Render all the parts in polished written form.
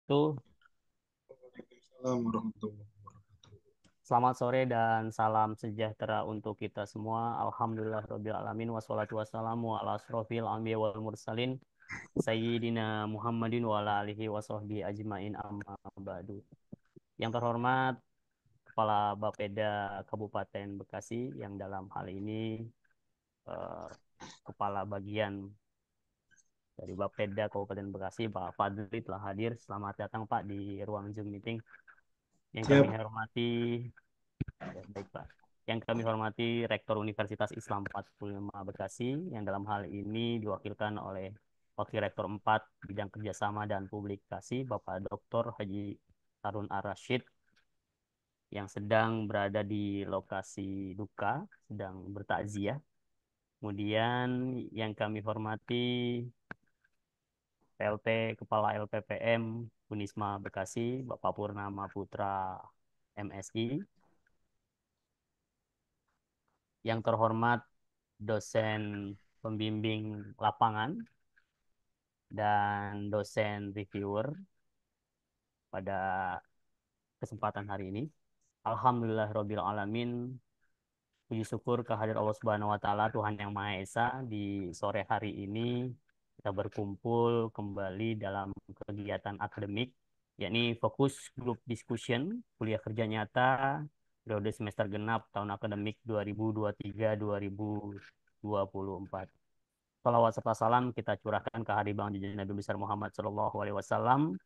wabarakatuh. Waalaikumsalam warahmatullahi wabarakatuh. Selamat sore dan salam sejahtera untuk kita semua. Alhamdulillah alamin wassalatu wassalamu ala asrofil anbiya wal mursalin Sayyidina Muhammadin wa ala alihi wa sahbihi ajmain amma ba'du. Yang terhormat Kepala Bapeda Kabupaten Bekasi yang dalam hal ini eh, Kepala Bagian dari Bapeda Kabupaten Bekasi, Pak Fadli telah hadir. Selamat datang Pak di ruang Zoom meeting. Yang kami Siap. hormati Ya, baik, Pak. Yang kami hormati Rektor Universitas Islam 45 Bekasi, yang dalam hal ini diwakilkan oleh Wakil Rektor 4 Bidang Kerjasama dan Publikasi, Bapak Dr. Haji Harun Ar-Rasyid, yang sedang berada di lokasi duka, sedang bertakziah. Kemudian yang kami hormati PLT Kepala LPPM Unisma Bekasi, Bapak Purnama Putra MSI, yang terhormat dosen pembimbing lapangan dan dosen reviewer pada kesempatan hari ini. Alhamdulillahirabbil alamin. Puji syukur kehadirat Allah Subhanahu wa taala Tuhan yang Maha Esa di sore hari ini kita berkumpul kembali dalam kegiatan akademik yakni fokus group discussion kuliah kerja nyata periode semester genap tahun akademik 2023-2024. Salawat serta salam kita curahkan ke hari bang junjungan Nabi besar Muhammad Shallallahu Alaihi Wasallam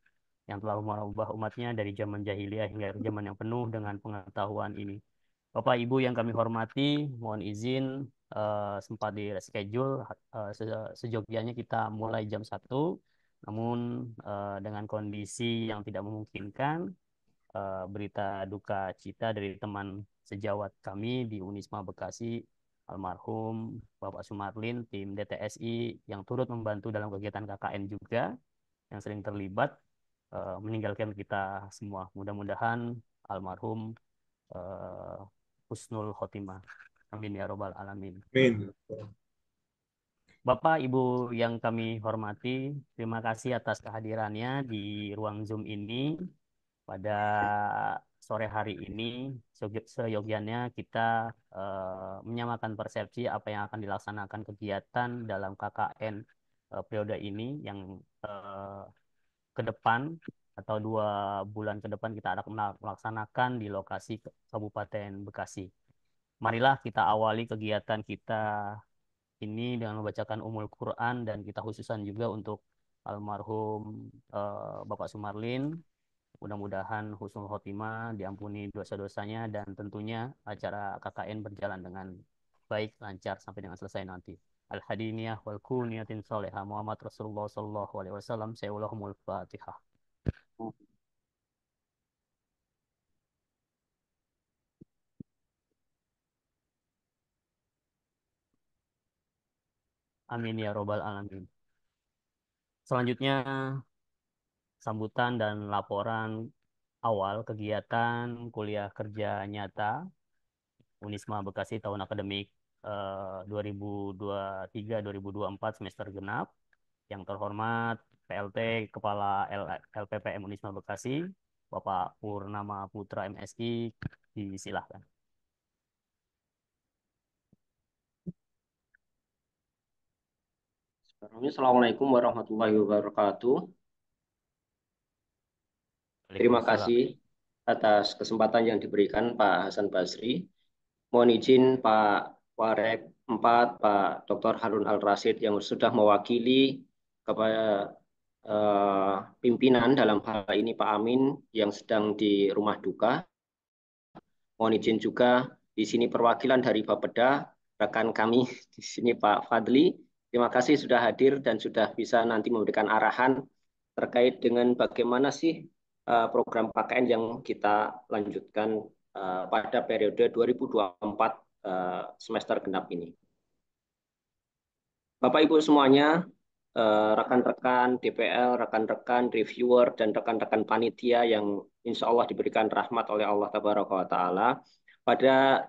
yang telah merubah umatnya dari zaman jahiliyah hingga zaman yang penuh dengan pengetahuan ini. Bapak Ibu yang kami hormati, mohon izin sempat di reschedule sejogjanya kita mulai jam 1, namun dengan kondisi yang tidak memungkinkan, berita duka cita dari teman sejawat kami di Unisma Bekasi, almarhum Bapak Sumarlin, tim DTSI yang turut membantu dalam kegiatan KKN juga, yang sering terlibat, meninggalkan kita semua. Mudah-mudahan almarhum eh, husnul khotimah. Amin ya robbal alamin. Amin. Bapak, Ibu yang kami hormati, terima kasih atas kehadirannya di ruang Zoom ini. Pada sore hari ini, seyogyanya kita menyamakan persepsi apa yang akan dilaksanakan kegiatan dalam KKN periode ini yang eh, ke depan atau 2 bulan ke depan kita akan melaksanakan di lokasi Kabupaten Bekasi. Marilah kita awali kegiatan kita ini dengan membacakan Ummul Quran dan kita khususan juga untuk almarhum Bapak Sumarlin. Mudah-mudahan husnul khotimah, diampuni dosa-dosanya dan tentunya acara KKN berjalan dengan baik, lancar sampai dengan selesai nanti. Al-hadiniyah wal kuniyatin salihah Muhammad Rasulullah sallallahu alaihi wasallam. Saya ulahumul Fatihah. Amin ya robbal alamin. Selanjutnya sambutan dan laporan awal kegiatan kuliah kerja nyata Unisma Bekasi tahun akademik 2023-2024 semester genap. Yang terhormat PLT Kepala LPPM Unisma Bekasi, Bapak Purnama Putra MSI, disilahkan. Assalamualaikum warahmatullahi wabarakatuh. Terima Waalaikumsalam. kasih atas kesempatan yang diberikan Pak Hasan Basri. Mohon izin Pak Warek 4, Pak Dr. Harun Al-Rasyid yang sudah mewakili kepada pimpinan dalam hal ini Pak Amin yang sedang di rumah duka. Mohon izin juga di sini perwakilan dari Bapeda, rekan kami di sini Pak Fadli. Terima kasih sudah hadir dan sudah bisa nanti memberikan arahan terkait dengan bagaimana sih program PKN yang kita lanjutkan pada periode 2024 semester genap ini. Bapak Ibu semuanya, rekan-rekan DPL, rekan-rekan reviewer, dan rekan-rekan panitia yang insya Allah diberikan rahmat oleh Allah Taala. Pada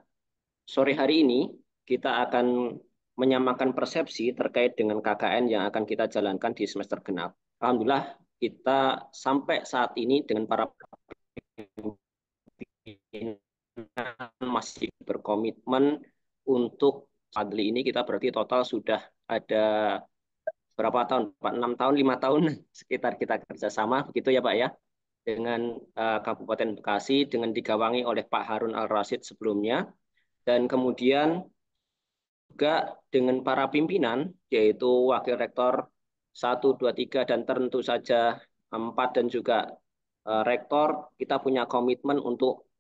sore hari ini kita akan menyamakan persepsi terkait dengan KKN yang akan kita jalankan di semester genap. Alhamdulillah kita sampai saat ini dengan para pimpinan masih berkomitmen untuk Fadli ini, kita berarti total sudah ada berapa tahun, Pak? 6 tahun, 5 tahun sekitar kita kerjasama, begitu ya Pak ya, dengan Kabupaten Bekasi, dengan digawangi oleh Pak Harun Al-Rasyid sebelumnya, dan kemudian juga dengan para pimpinan, yaitu Wakil Rektor 1, 2, 3, dan tentu saja 4, dan juga Rektor, kita punya komitmen untuk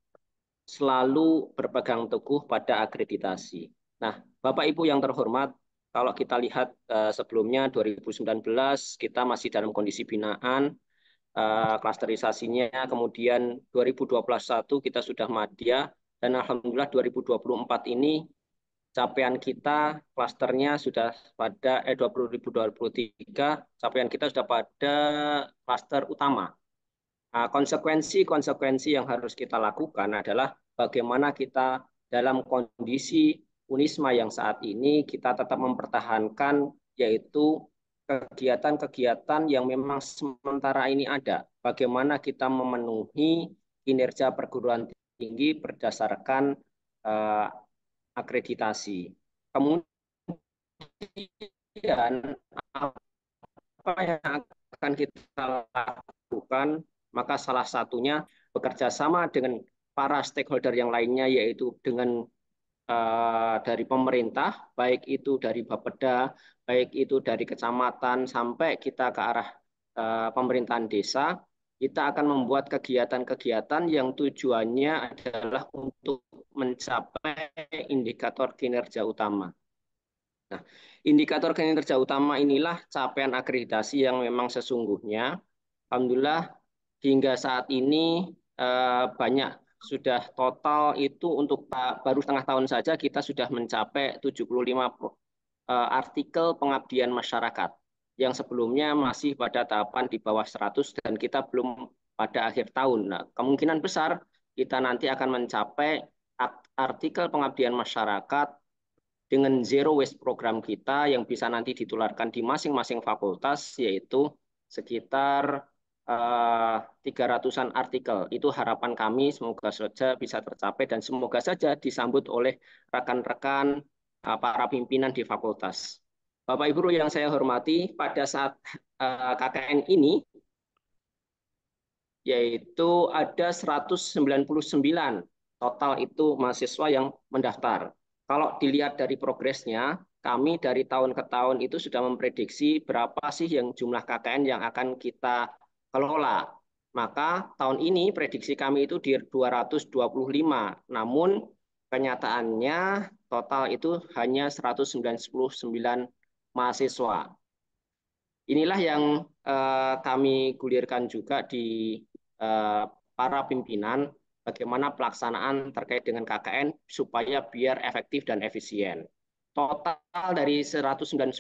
selalu berpegang teguh pada akreditasi. Nah, Bapak Ibu yang terhormat, kalau kita lihat sebelumnya 2019 kita masih dalam kondisi binaan, klasterisasinya, kemudian 2021 kita sudah madya, dan Alhamdulillah 2024 ini capaian kita klasternya sudah pada 2023, capaian kita sudah pada klaster utama. Nah, konsekuensi yang harus kita lakukan adalah bagaimana kita dalam kondisi Unisma yang saat ini kita tetap mempertahankan, yaitu kegiatan-kegiatan yang memang sementara ini ada. Bagaimana kita memenuhi kinerja perguruan tinggi berdasarkan uh, akreditasi. Kemudian apa yang akan kita lakukan? Maka salah satunya bekerja sama dengan para stakeholder yang lainnya, yaitu dengan dari pemerintah, baik itu dari Bapeda, baik itu dari kecamatan, sampai kita ke arah pemerintahan desa. Kita akan membuat kegiatan-kegiatan yang tujuannya adalah untuk mencapai indikator kinerja utama. Nah, indikator kinerja utama inilah capaian akreditasi yang memang sesungguhnya, alhamdulillah, hingga saat ini banyak sudah total itu untuk baru setengah tahun saja kita sudah mencapai 75 artikel pengabdian masyarakat yang sebelumnya masih pada tahapan di bawah 100 dan kita belum pada akhir tahun. Nah, kemungkinan besar kita nanti akan mencapai artikel pengabdian masyarakat dengan zero waste program kita yang bisa nanti ditularkan di masing-masing fakultas, yaitu sekitar 300-an artikel. Itu harapan kami, semoga saja bisa tercapai dan semoga saja disambut oleh rekan-rekan para pimpinan di fakultas. Bapak Ibu yang saya hormati, pada saat KKN ini, yaitu ada 199 total itu mahasiswa yang mendaftar. Kalau dilihat dari progresnya, kami dari tahun ke tahun itu sudah memprediksi berapa sih yang jumlah KKN yang akan kita kelola. Maka tahun ini prediksi kami itu di 225, namun kenyataannya total itu hanya 199 mahasiswa. Inilah yang kami gulirkan juga di para pimpinan, bagaimana pelaksanaan terkait dengan KKN supaya biar efektif dan efisien. Total dari 199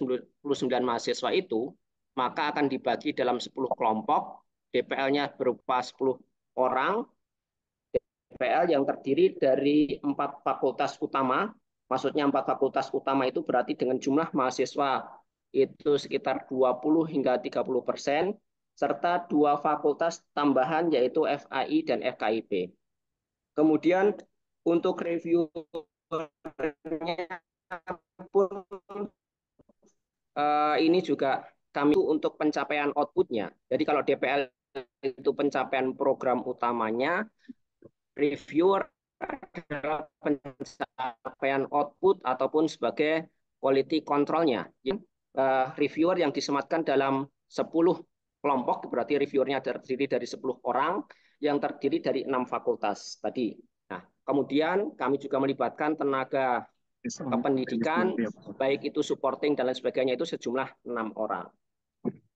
mahasiswa itu, maka akan dibagi dalam 10 kelompok, DPL-nya berupa 10 orang, DPL yang terdiri dari 4 fakultas utama, maksudnya 4 fakultas utama itu berarti dengan jumlah mahasiswa itu sekitar 20 hingga 30%, serta 2 fakultas tambahan yaitu FAI dan FKIP. Kemudian untuk review pun ini juga kami untuk pencapaian outputnya. Jadi kalau DPL itu pencapaian program utamanya, reviewer adalah pencapaian output ataupun sebagai quality controlnya. Reviewer yang disematkan dalam 10 kelompok, berarti reviewernya terdiri dari 10 orang yang terdiri dari 6 fakultas tadi. Nah, kemudian kami juga melibatkan tenaga kependidikan, baik itu supporting dan lain sebagainya, itu sejumlah 6 orang.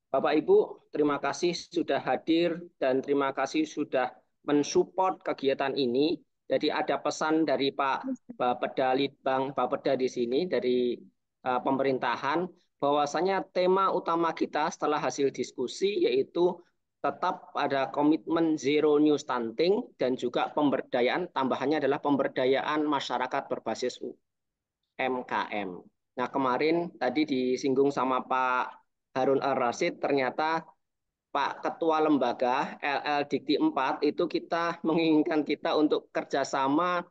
Bapak Ibu, terima kasih sudah hadir dan terima kasih sudah mensupport kegiatan ini. Jadi ada pesan dari Pak Bapeda Litbang, Bapeda di sini dari pemerintahan, bahwasanya tema utama kita setelah hasil diskusi yaitu tetap ada komitmen zero new stunting dan juga pemberdayaan, tambahannya adalah pemberdayaan masyarakat berbasis UMKM. Nah, kemarin tadi disinggung sama Pak Harun Al-Rasyid, ternyata Pak Ketua Lembaga LL Dikti 4 itu kita menginginkan kita untuk kerjasama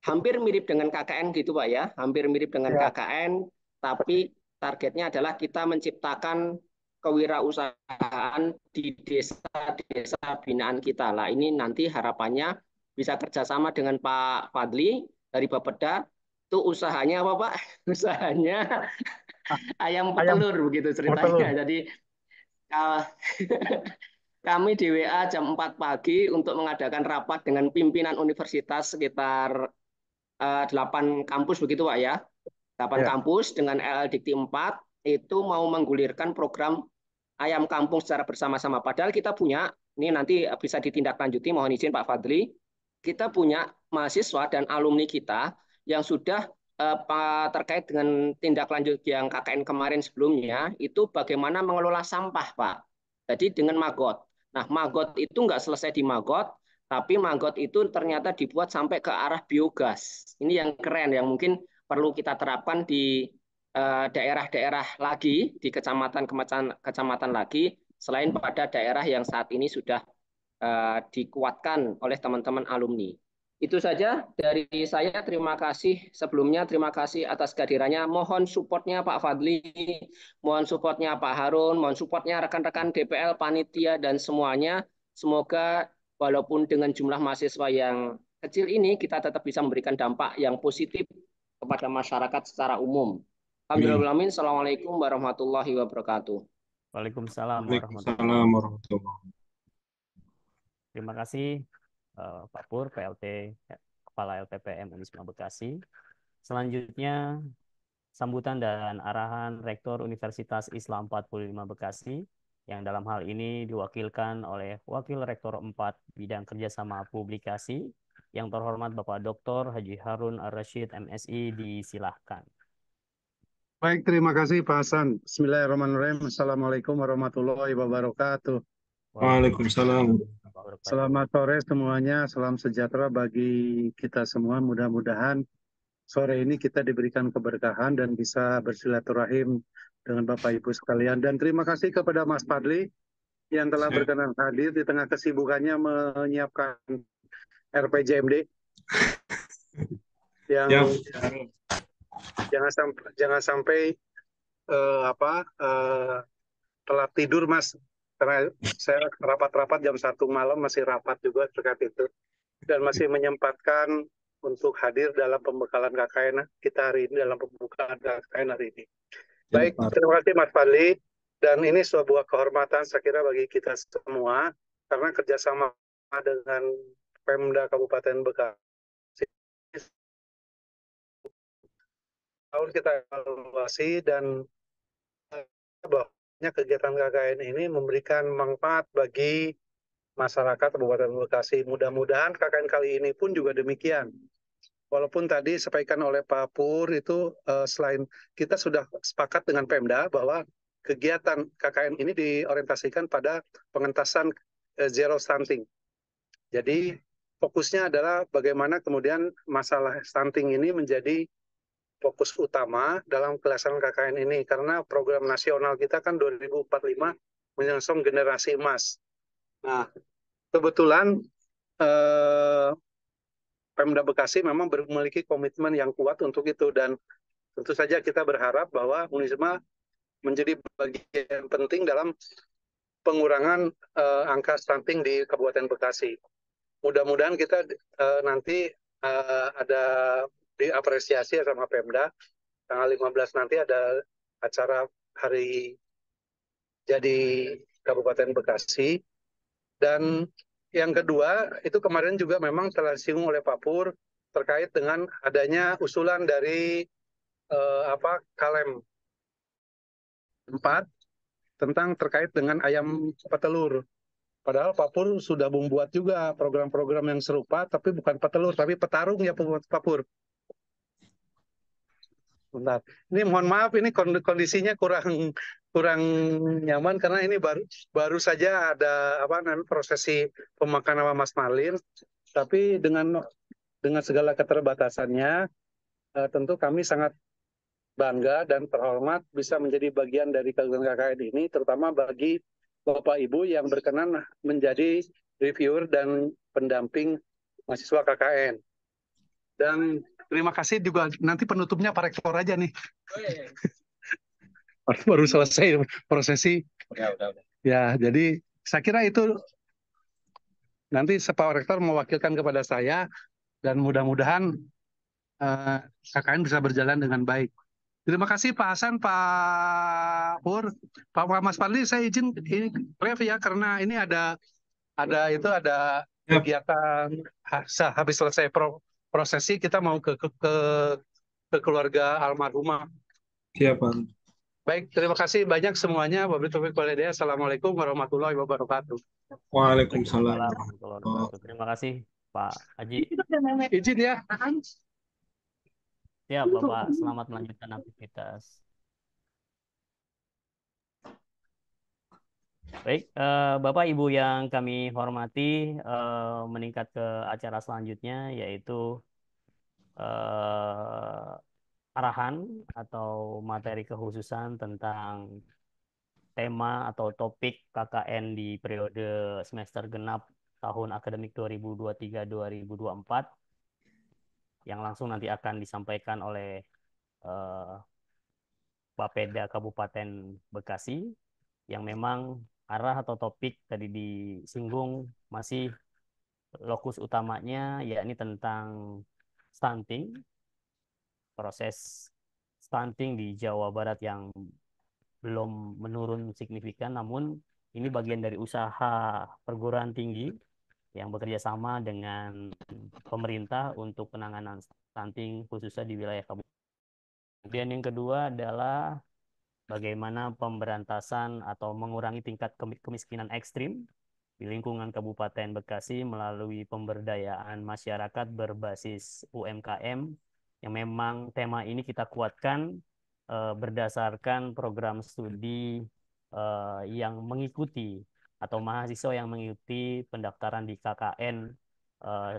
hampir mirip dengan KKN gitu Pak ya, hampir mirip dengan Ya, KKN, tapi targetnya adalah kita menciptakan kewirausahaan di desa-desa binaan kita. Lah ini nanti harapannya bisa kerjasama dengan Pak Fadli dari Bapeda. Itu usahanya apa Pak? Usahanya ayam ayam petelur begitu petelur. ceritanya. Jadi uh, kami di WA jam 4 pagi untuk mengadakan rapat dengan pimpinan universitas sekitar 8 kampus begitu Pak ya. 8 Ya, kampus dengan LL Dikti 4 itu mau menggulirkan program ayam kampung secara bersama-sama. Padahal kita punya, ini nanti bisa ditindaklanjuti, mohon izin Pak Fadli, kita punya mahasiswa dan alumni kita yang sudah terkait dengan tindak lanjut yang KKN kemarin sebelumnya, itu bagaimana mengelola sampah Pak. Jadi dengan maggot. Nah, maggot itu nggak selesai di maggot, tapi maggot itu ternyata dibuat sampai ke arah biogas. Ini yang keren, yang mungkin perlu kita terapkan di daerah-daerah lagi, di kecamatan lagi, selain pada daerah yang saat ini sudah dikuatkan oleh teman-teman alumni. Itu saja dari saya. Terima kasih sebelumnya. Terima kasih atas kehadirannya. Mohon supportnya Pak Fadli, mohon supportnya Pak Harun, mohon supportnya rekan-rekan DPL, panitia, dan semuanya. Semoga walaupun dengan jumlah mahasiswa yang kecil ini, kita tetap bisa memberikan dampak yang positif kepada masyarakat secara umum. amin. Alhamdulillah. Assalamualaikum warahmatullahi wabarakatuh. Waalaikumsalam warahmatullahi Waalaikumsalam wabarakatuh. warahmatullahi. Terima kasih Pak Pur, PLT, Kepala LPPM Unisma Bekasi. Selanjutnya, sambutan dan arahan Rektor Universitas Islam 45 Bekasi, yang dalam hal ini diwakilkan oleh Wakil Rektor 4 Bidang Kerjasama Publikasi, yang terhormat Bapak Dr. Haji Harun Ar-Rasyid MSI, disilahkan. Baik, terima kasih Pak Hasan. Bismillahirrahmanirrahim. Assalamualaikum warahmatullahi wabarakatuh. Waalaikumsalam. Selamat sore semuanya, salam sejahtera bagi kita semua. Mudah-mudahan sore ini kita diberikan keberkahan dan bisa bersilaturahim dengan Bapak Ibu sekalian. Dan terima kasih kepada Mas Fadli yang telah berkenan hadir di tengah kesibukannya menyiapkan RPJMD yang jangan sampai telat tidur Mas, karena saya rapat-rapat jam 1 malam masih rapat juga terkait itu dan masih menyempatkan untuk hadir dalam pembekalan KKN kita hari ini, dalam pembukaan KKN hari ini. Baik, terima kasih Mas Fadli, dan ini sebuah kehormatan saya kira bagi kita semua karena kerjasama dengan Pemda Kabupaten Bekasi tahun kita evaluasi dan bahwa kegiatan KKN ini memberikan manfaat bagi masyarakat Kabupaten Bekasi. Mudah-mudahan KKN kali ini pun juga demikian. Walaupun tadi disampaikan oleh Pak Pur itu selain kita sudah sepakat dengan Pemda bahwa kegiatan KKN ini diorientasikan pada pengentasan zero stunting. Jadi fokusnya adalah bagaimana kemudian masalah stunting ini menjadi fokus utama dalam pelaksanaan KKN ini, karena program nasional kita kan 2045 menyongsong generasi emas. Nah, kebetulan Pemda Bekasi memang memiliki komitmen yang kuat untuk itu, dan tentu saja kita berharap bahwa Unisma menjadi bagian penting dalam pengurangan angka stunting di Kabupaten Bekasi. Mudah-mudahan kita nanti ada diapresiasi sama Pemda. Tanggal 15 nanti ada acara hari jadi Kabupaten Bekasi. Dan yang kedua, itu kemarin juga memang telah disinggung oleh Pak Pur terkait dengan adanya usulan dari Kalem 4 tentang terkait dengan ayam petelur. Padahal Pak Pur sudah membuat juga program-program yang serupa, tapi bukan petelur, tapi petarung ya Pak Pur. Bentar. Ini mohon maaf, ini kondisinya kurang nyaman karena ini baru saja ada prosesi pemakaman sama Mas Marlin. Tapi dengan segala keterbatasannya, tentu kami sangat bangga dan terhormat bisa menjadi bagian dari kegiatan KKN ini, terutama bagi Bapak Ibu yang berkenan menjadi reviewer dan pendamping mahasiswa KKN. Dan terima kasih juga, nanti penutupnya Pak Rektor aja nih. Baru selesai prosesi. Udah. Ya, jadi saya kira itu nanti Pak Rektor mewakilkan kepada saya dan mudah-mudahan KKN bisa berjalan dengan baik. Terima kasih Pak Hasan, Pak Pur, Pak Mas Fadli. Saya izin ini brief ya karena ini ada kegiatan habis selesai prosesi kita mau ke keluarga almarhumah. Siap, Pak. Baik, terima kasih banyak semuanya. Wabillahi taufiq wal hidayah. Assalamualaikum warahmatullahi wabarakatuh. Waalaikumsalam. Warahmatullahi wabarakatuh. Terima kasih Pak Haji. Izin ya. Ya Bapak, selamat melanjutkan aktivitas. Baik, Bapak Ibu yang kami hormati, meningkat ke acara selanjutnya yaitu arahan atau materi kekhususan tentang tema atau topik KKN di periode semester genap tahun akademik 2023-2024 yang langsung nanti akan disampaikan oleh Bapeda Kabupaten Bekasi yang memang arah atau topik tadi disinggung masih lokus utamanya yakni tentang stunting, proses stunting di Jawa Barat yang belum menurun signifikan, namun ini bagian dari usaha perguruan tinggi yang bekerja sama dengan pemerintah untuk penanganan stunting khususnya di wilayah kabupaten. Kemudian yang kedua adalah bagaimana pemberantasan atau mengurangi tingkat kemiskinan ekstrim di lingkungan Kabupaten Bekasi melalui pemberdayaan masyarakat berbasis UMKM yang memang tema ini kita kuatkan berdasarkan program studi yang mengikuti atau mahasiswa yang mengikuti pendaftaran di KKN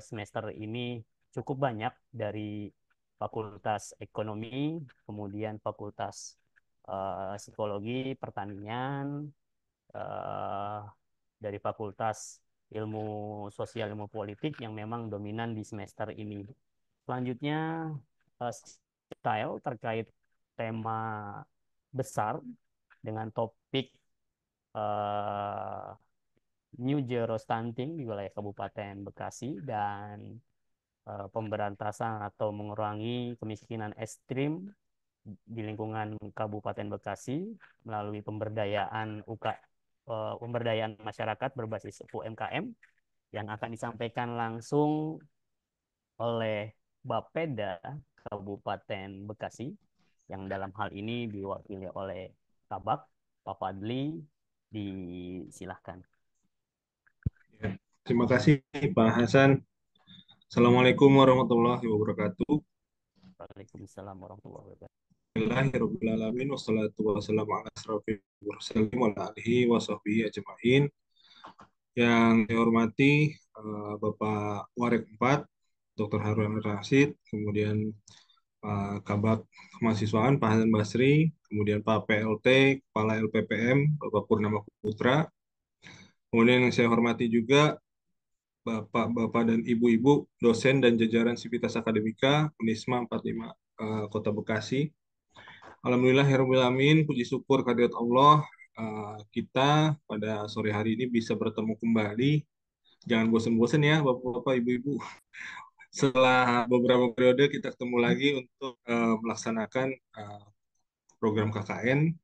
semester ini cukup banyak dari Fakultas Ekonomi, kemudian Fakultas Psikologi, Pertanian, dari Fakultas Ilmu Sosial Ilmu Politik yang memang dominan di semester ini. Selanjutnya style terkait tema besar dengan topik New Zero Stunting di wilayah Kabupaten Bekasi dan pemberantasan atau mengurangi kemiskinan ekstrim di lingkungan Kabupaten Bekasi melalui pemberdayaan pemberdayaan masyarakat berbasis UMKM yang akan disampaikan langsung oleh Bapeda Kabupaten Bekasi yang dalam hal ini diwakili oleh Kabak Pak Fadli. Disilahkan. Terima kasih Pak Hasan. Assalamualaikum warahmatullahi wabarakatuh. Waalaikumsalam warahmatullahi wabarakatuh. Bismillahirrahmanirrahim. Wassalatu wassalamu ala asrofil mursalin wa ala alihi wa sahbihi ajma'in. Yang saya hormati Bapak Warek 4, Dr. Harun Rasid, kemudian Pak Kabak Kemahasiswaan Pak Hasan Basri, kemudian Pak PLT, Kepala LPPM Bapak Purnama Putra. Kemudian yang saya hormati juga Bapak-bapak dan ibu-ibu dosen dan jajaran Sivitas Akademika Unisma 45 Kota Bekasi. Alhamdulillah alamin, puji syukur kehadirat Allah, kita pada sore hari ini bisa bertemu kembali. Jangan bosan-bosan ya Bapak-bapak, ibu-ibu. Setelah beberapa periode kita ketemu lagi untuk melaksanakan program KKN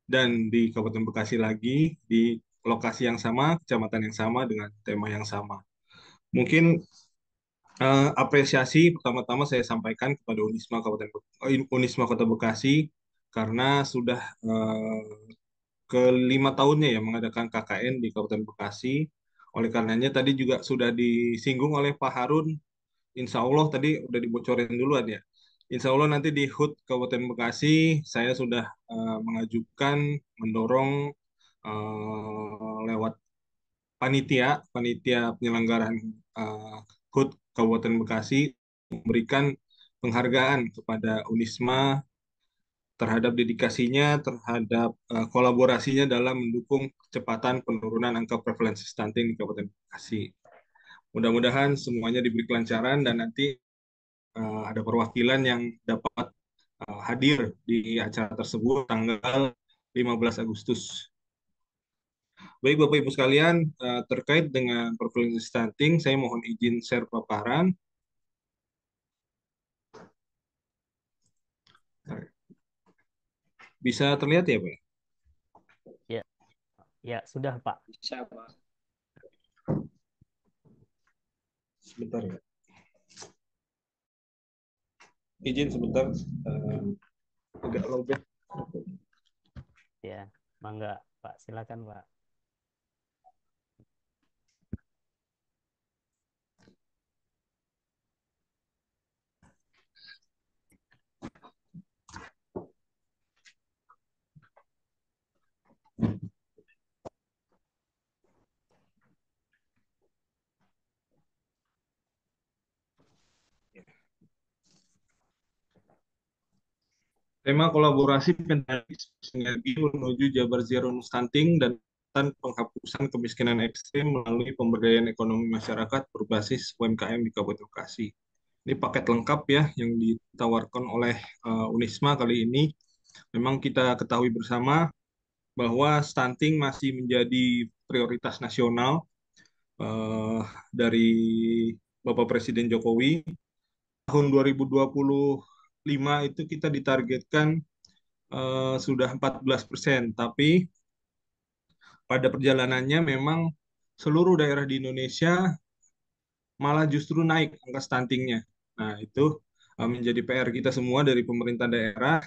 dan di Kabupaten Bekasi lagi di lokasi yang sama, kecamatan yang sama dengan tema yang sama. Mungkin apresiasi pertama-tama saya sampaikan kepada Unisma Kota Bekasi karena sudah ke-5 tahunnya ya mengadakan KKN di Kabupaten Bekasi. Oleh karenanya tadi juga sudah disinggung oleh Pak Harun, insya Allah tadi udah dibocorin duluan ya. Insya Allah nanti di HUT Kabupaten Bekasi saya sudah mengajukan, mendorong lewat panitia penyelenggaraan HUT Kabupaten Bekasi memberikan penghargaan kepada Unisma terhadap dedikasinya, terhadap kolaborasinya dalam mendukung kecepatan penurunan angka prevalensi stunting di Kabupaten Bekasi. Mudah-mudahan semuanya diberi kelancaran dan nanti ada perwakilan yang dapat hadir di acara tersebut tanggal 15 Agustus. Baik Bapak Ibu sekalian, terkait dengan prevalensi stunting, saya mohon izin share paparan. Bisa terlihat ya Pak? Ya, ya sudah Pak. Bisa, Pak. Sebentar ya. Izin sebentar, agak lobet. Ya, mangga Pak, silakan Pak. Tema kolaborasi pendanaan sinergi menuju Jabar Zero Stunting dan penghapusan kemiskinan ekstrim melalui pemberdayaan ekonomi masyarakat berbasis UMKM di Kabupaten Bekasi. Ini paket lengkap ya yang ditawarkan oleh Unisma kali ini. Memang kita ketahui bersama bahwa stunting masih menjadi prioritas nasional dari Bapak Presiden Jokowi. Tahun 2025 itu kita ditargetkan sudah 14%, tapi pada perjalanannya memang seluruh daerah di Indonesia malah justru naik angka stuntingnya. Nah, itu menjadi PR kita semua dari pemerintah daerah.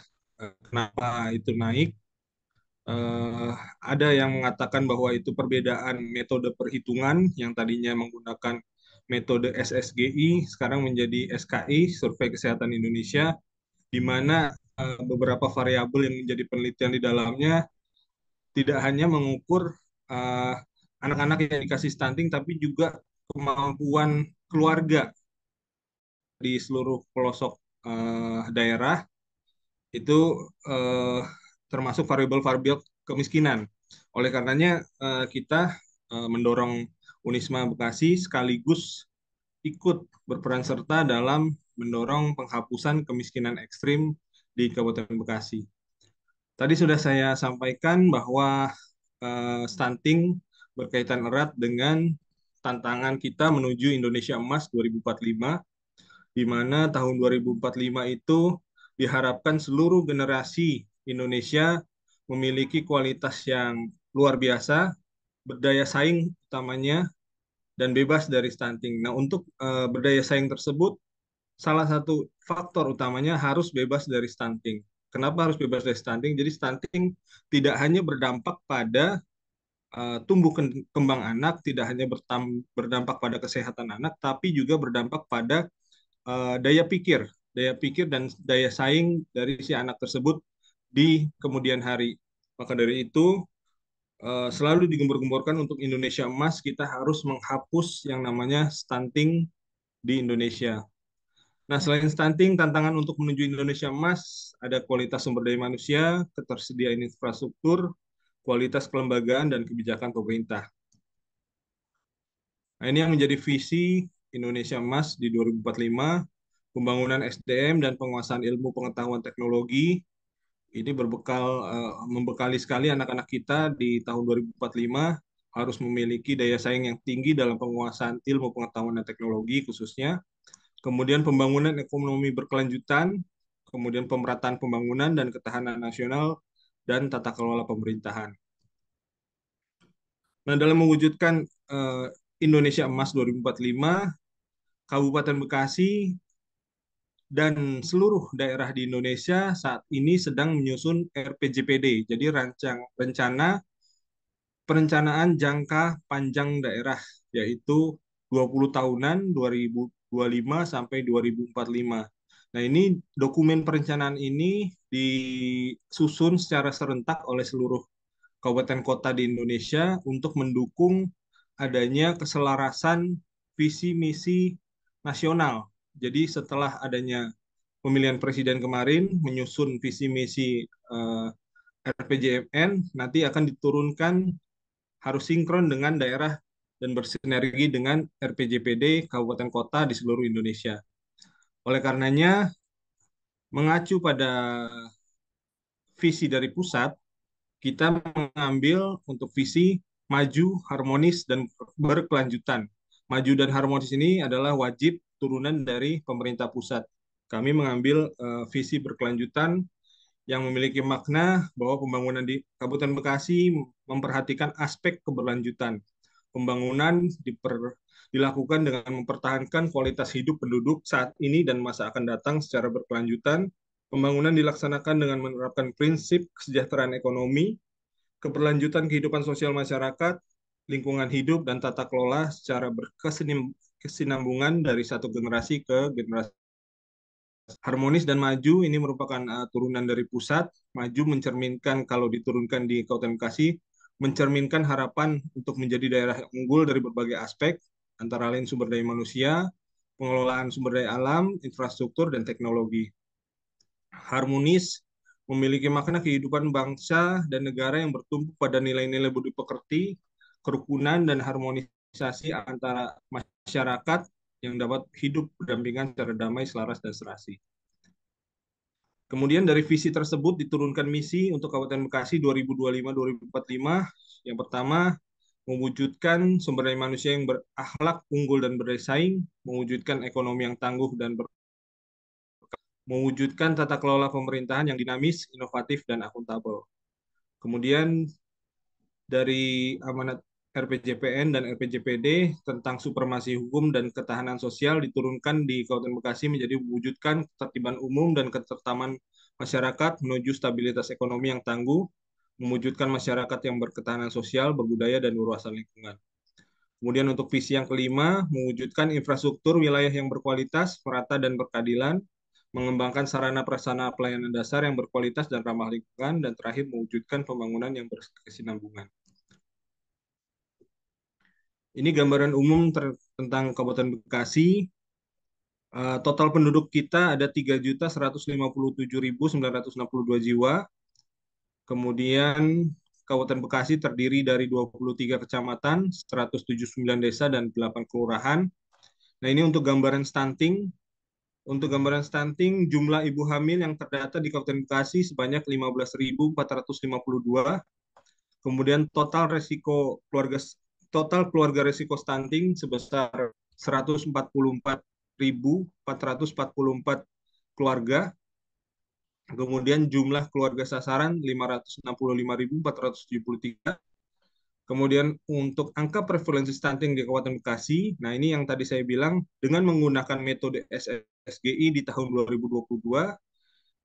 Kenapa itu naik? Ada yang mengatakan bahwa itu perbedaan metode perhitungan yang tadinya menggunakan metode SSGI, sekarang menjadi SKI, Survei Kesehatan Indonesia, di mana beberapa variabel yang menjadi penelitian di dalamnya tidak hanya mengukur anak-anak yang dikasih stunting, tapi juga kemampuan keluarga di seluruh pelosok daerah itu termasuk variabel-variabel kemiskinan. Oleh karenanya kita mendorong Unisma Bekasi sekaligus ikut berperan serta dalam mendorong penghapusan kemiskinan ekstrim di Kabupaten Bekasi. Tadi sudah saya sampaikan bahwa stunting berkaitan erat dengan tantangan kita menuju Indonesia Emas 2045, di mana tahun 2045 itu diharapkan seluruh generasi Indonesia memiliki kualitas yang luar biasa, berdaya saing utamanya, dan bebas dari stunting. Nah, untuk berdaya saing tersebut, salah satu faktor utamanya harus bebas dari stunting. Kenapa harus bebas dari stunting? Jadi stunting tidak hanya berdampak pada tumbuh kembang anak, tidak hanya berdampak pada kesehatan anak, tapi juga berdampak pada daya pikir dan daya saing dari si anak tersebut di kemudian hari. Maka dari itu selalu digembor-gemborkan untuk Indonesia Emas, kita harus menghapus yang namanya stunting di Indonesia. Nah, selain stunting, tantangan untuk menuju Indonesia Emas ada kualitas sumber daya manusia, ketersediaan infrastruktur, kualitas kelembagaan, dan kebijakan pemerintah. Nah, ini yang menjadi visi Indonesia Emas di 2045, pembangunan SDM dan penguasaan ilmu pengetahuan teknologi. Ini membekali sekali anak-anak kita di tahun 2045 harus memiliki daya saing yang tinggi dalam penguasaan ilmu pengetahuan dan teknologi khususnya. Kemudian pembangunan ekonomi berkelanjutan, kemudian pemerataan pembangunan dan ketahanan nasional, dan tata kelola pemerintahan. Nah, dalam mewujudkan Indonesia Emas 2045, Kabupaten Bekasi dan seluruh daerah di Indonesia saat ini sedang menyusun RPJPD, jadi rencana perencanaan jangka panjang daerah, yaitu 20 tahunan 2025 sampai 2045. Nah, ini dokumen perencanaan ini disusun secara serentak oleh seluruh kabupaten kota di Indonesia untuk mendukung adanya keselarasan visi misi nasional. Jadi setelah adanya pemilihan presiden kemarin, menyusun visi misi RPJMN, nanti akan diturunkan harus sinkron dengan daerah dan bersinergi dengan RPJPD kabupaten kota di seluruh Indonesia. Oleh karenanya, mengacu pada visi dari pusat, kita mengambil untuk visi maju, harmonis, dan berkelanjutan. Maju dan harmonis ini adalah wajib turunan dari pemerintah pusat. Kami mengambil visi berkelanjutan yang memiliki makna bahwa pembangunan di Kabupaten Bekasi memperhatikan aspek keberlanjutan. Pembangunan dilakukan dengan mempertahankan kualitas hidup penduduk saat ini dan masa akan datang secara berkelanjutan. Pembangunan dilaksanakan dengan menerapkan prinsip kesejahteraan ekonomi, keberlanjutan kehidupan sosial masyarakat, lingkungan hidup, dan tata kelola secara berkesinambungan dari satu generasi ke generasi. Harmonis dan maju ini merupakan turunan dari pusat. Maju mencerminkan kalau diturunkan di Kabupaten Bekasi, mencerminkan harapan untuk menjadi daerah yang unggul dari berbagai aspek, antara lain sumber daya manusia, pengelolaan sumber daya alam, infrastruktur, dan teknologi. Harmonis memiliki makna kehidupan bangsa dan negara yang bertumpu pada nilai-nilai budi pekerti, kerukunan, dan harmonisasi antara masyarakat yang dapat hidup berdampingan secara damai, selaras, dan serasi. Kemudian dari visi tersebut diturunkan misi untuk Kabupaten Bekasi 2025-2045. Yang pertama, mewujudkan sumber daya manusia yang berakhlak, unggul, dan bersaing, mewujudkan ekonomi yang tangguh dan mewujudkan tata kelola pemerintahan yang dinamis, inovatif, dan akuntabel. Kemudian dari amanat RPJPN dan RPJPD tentang supremasi hukum dan ketahanan sosial diturunkan di Kabupaten Bekasi menjadi mewujudkan ketertiban umum dan ketertiban masyarakat menuju stabilitas ekonomi yang tangguh, mewujudkan masyarakat yang berketahanan sosial, berbudaya, dan berwawasan lingkungan. Kemudian untuk visi yang kelima, mewujudkan infrastruktur wilayah yang berkualitas, merata, dan berkeadilan, mengembangkan sarana prasarana pelayanan dasar yang berkualitas dan ramah lingkungan, dan terakhir mewujudkan pembangunan yang berkesinambungan. Ini gambaran umum tentang Kabupaten Bekasi. Total penduduk kita ada 3.157.962 jiwa. Kemudian Kabupaten Bekasi terdiri dari 23 kecamatan, 179 desa, dan 8 kelurahan. Nah, ini untuk gambaran stunting. Untuk gambaran stunting, jumlah ibu hamil yang terdata di Kabupaten Bekasi sebanyak 15.452. Kemudian total keluarga resiko stunting sebesar 144.444 keluarga. Kemudian jumlah keluarga sasaran 565.473. Kemudian untuk angka prevalensi stunting di Kabupaten Bekasi, nah ini yang tadi saya bilang, dengan menggunakan metode SSGI di tahun 2022,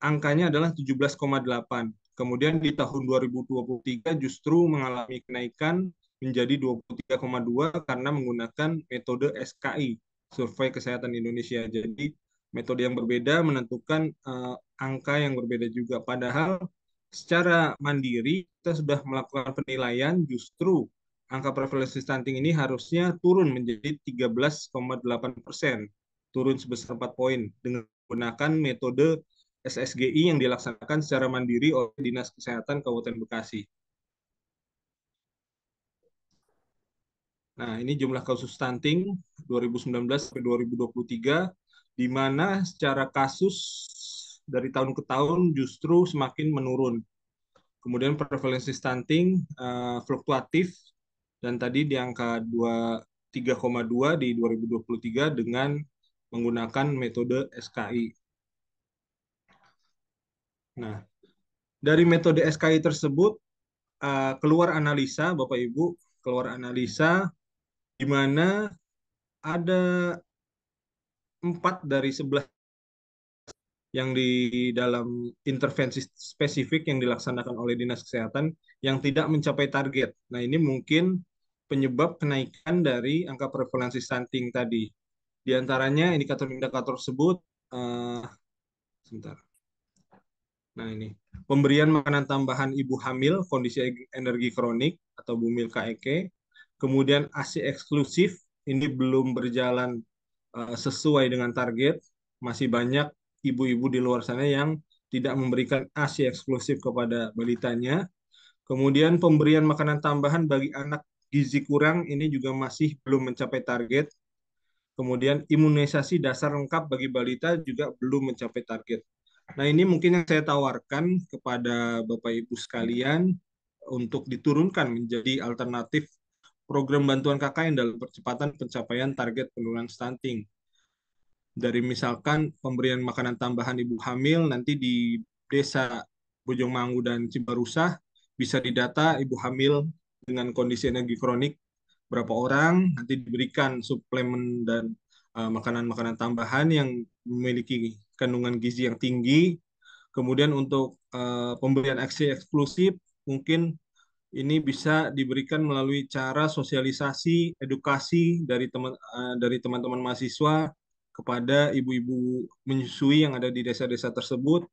angkanya adalah 17,8. Kemudian di tahun 2023 justru mengalami kenaikan menjadi 23,2 karena menggunakan metode SKI, Survei Kesehatan Indonesia. Jadi metode yang berbeda menentukan angka yang berbeda juga. Padahal secara mandiri kita sudah melakukan penilaian, justru angka prevalensi stunting ini harusnya turun menjadi 13,8%, turun sebesar 4 poin dengan menggunakan metode SSGI yang dilaksanakan secara mandiri oleh Dinas Kesehatan Kabupaten Bekasi. Nah, ini jumlah kasus stunting 2019 sampai 2023, di mana secara kasus dari tahun ke tahun justru semakin menurun. Kemudian prevalensi stunting fluktuatif, dan tadi di angka 3,2 di 2023 dengan menggunakan metode SKI. Nah, dari metode SKI tersebut keluar analisa, Bapak Ibu, keluar analisa di mana ada 4 dari 11 yang di dalam intervensi spesifik yang dilaksanakan oleh Dinas Kesehatan yang tidak mencapai target. Nah, ini mungkin penyebab kenaikan dari angka prevalensi stunting tadi. Di antaranya indikator-indikator tersebut, sebentar. Nah, ini pemberian makanan tambahan ibu hamil, kondisi energi kronik atau BUMIL KEK, kemudian ASI eksklusif, ini belum berjalan sesuai dengan target, masih banyak ibu-ibu di luar sana yang tidak memberikan ASI eksklusif kepada balitanya. Kemudian pemberian makanan tambahan bagi anak gizi kurang ini juga masih belum mencapai target. Kemudian imunisasi dasar lengkap bagi balita juga belum mencapai target. Nah, ini mungkin yang saya tawarkan kepada Bapak Ibu sekalian untuk diturunkan menjadi alternatif program bantuan KKN dalam percepatan pencapaian target penurunan stunting. Dari misalkan pemberian makanan tambahan ibu hamil nanti di desa Bojongmangu dan Cibarusah bisa didata ibu hamil dengan kondisi energi kronik berapa orang, nanti diberikan suplemen dan makanan-makanan tambahan yang memiliki kandungan gizi yang tinggi. Kemudian untuk pemberian aksi eksklusif mungkin ini bisa diberikan melalui cara sosialisasi, edukasi dari teman-teman mahasiswa kepada ibu-ibu menyusui yang ada di desa-desa tersebut.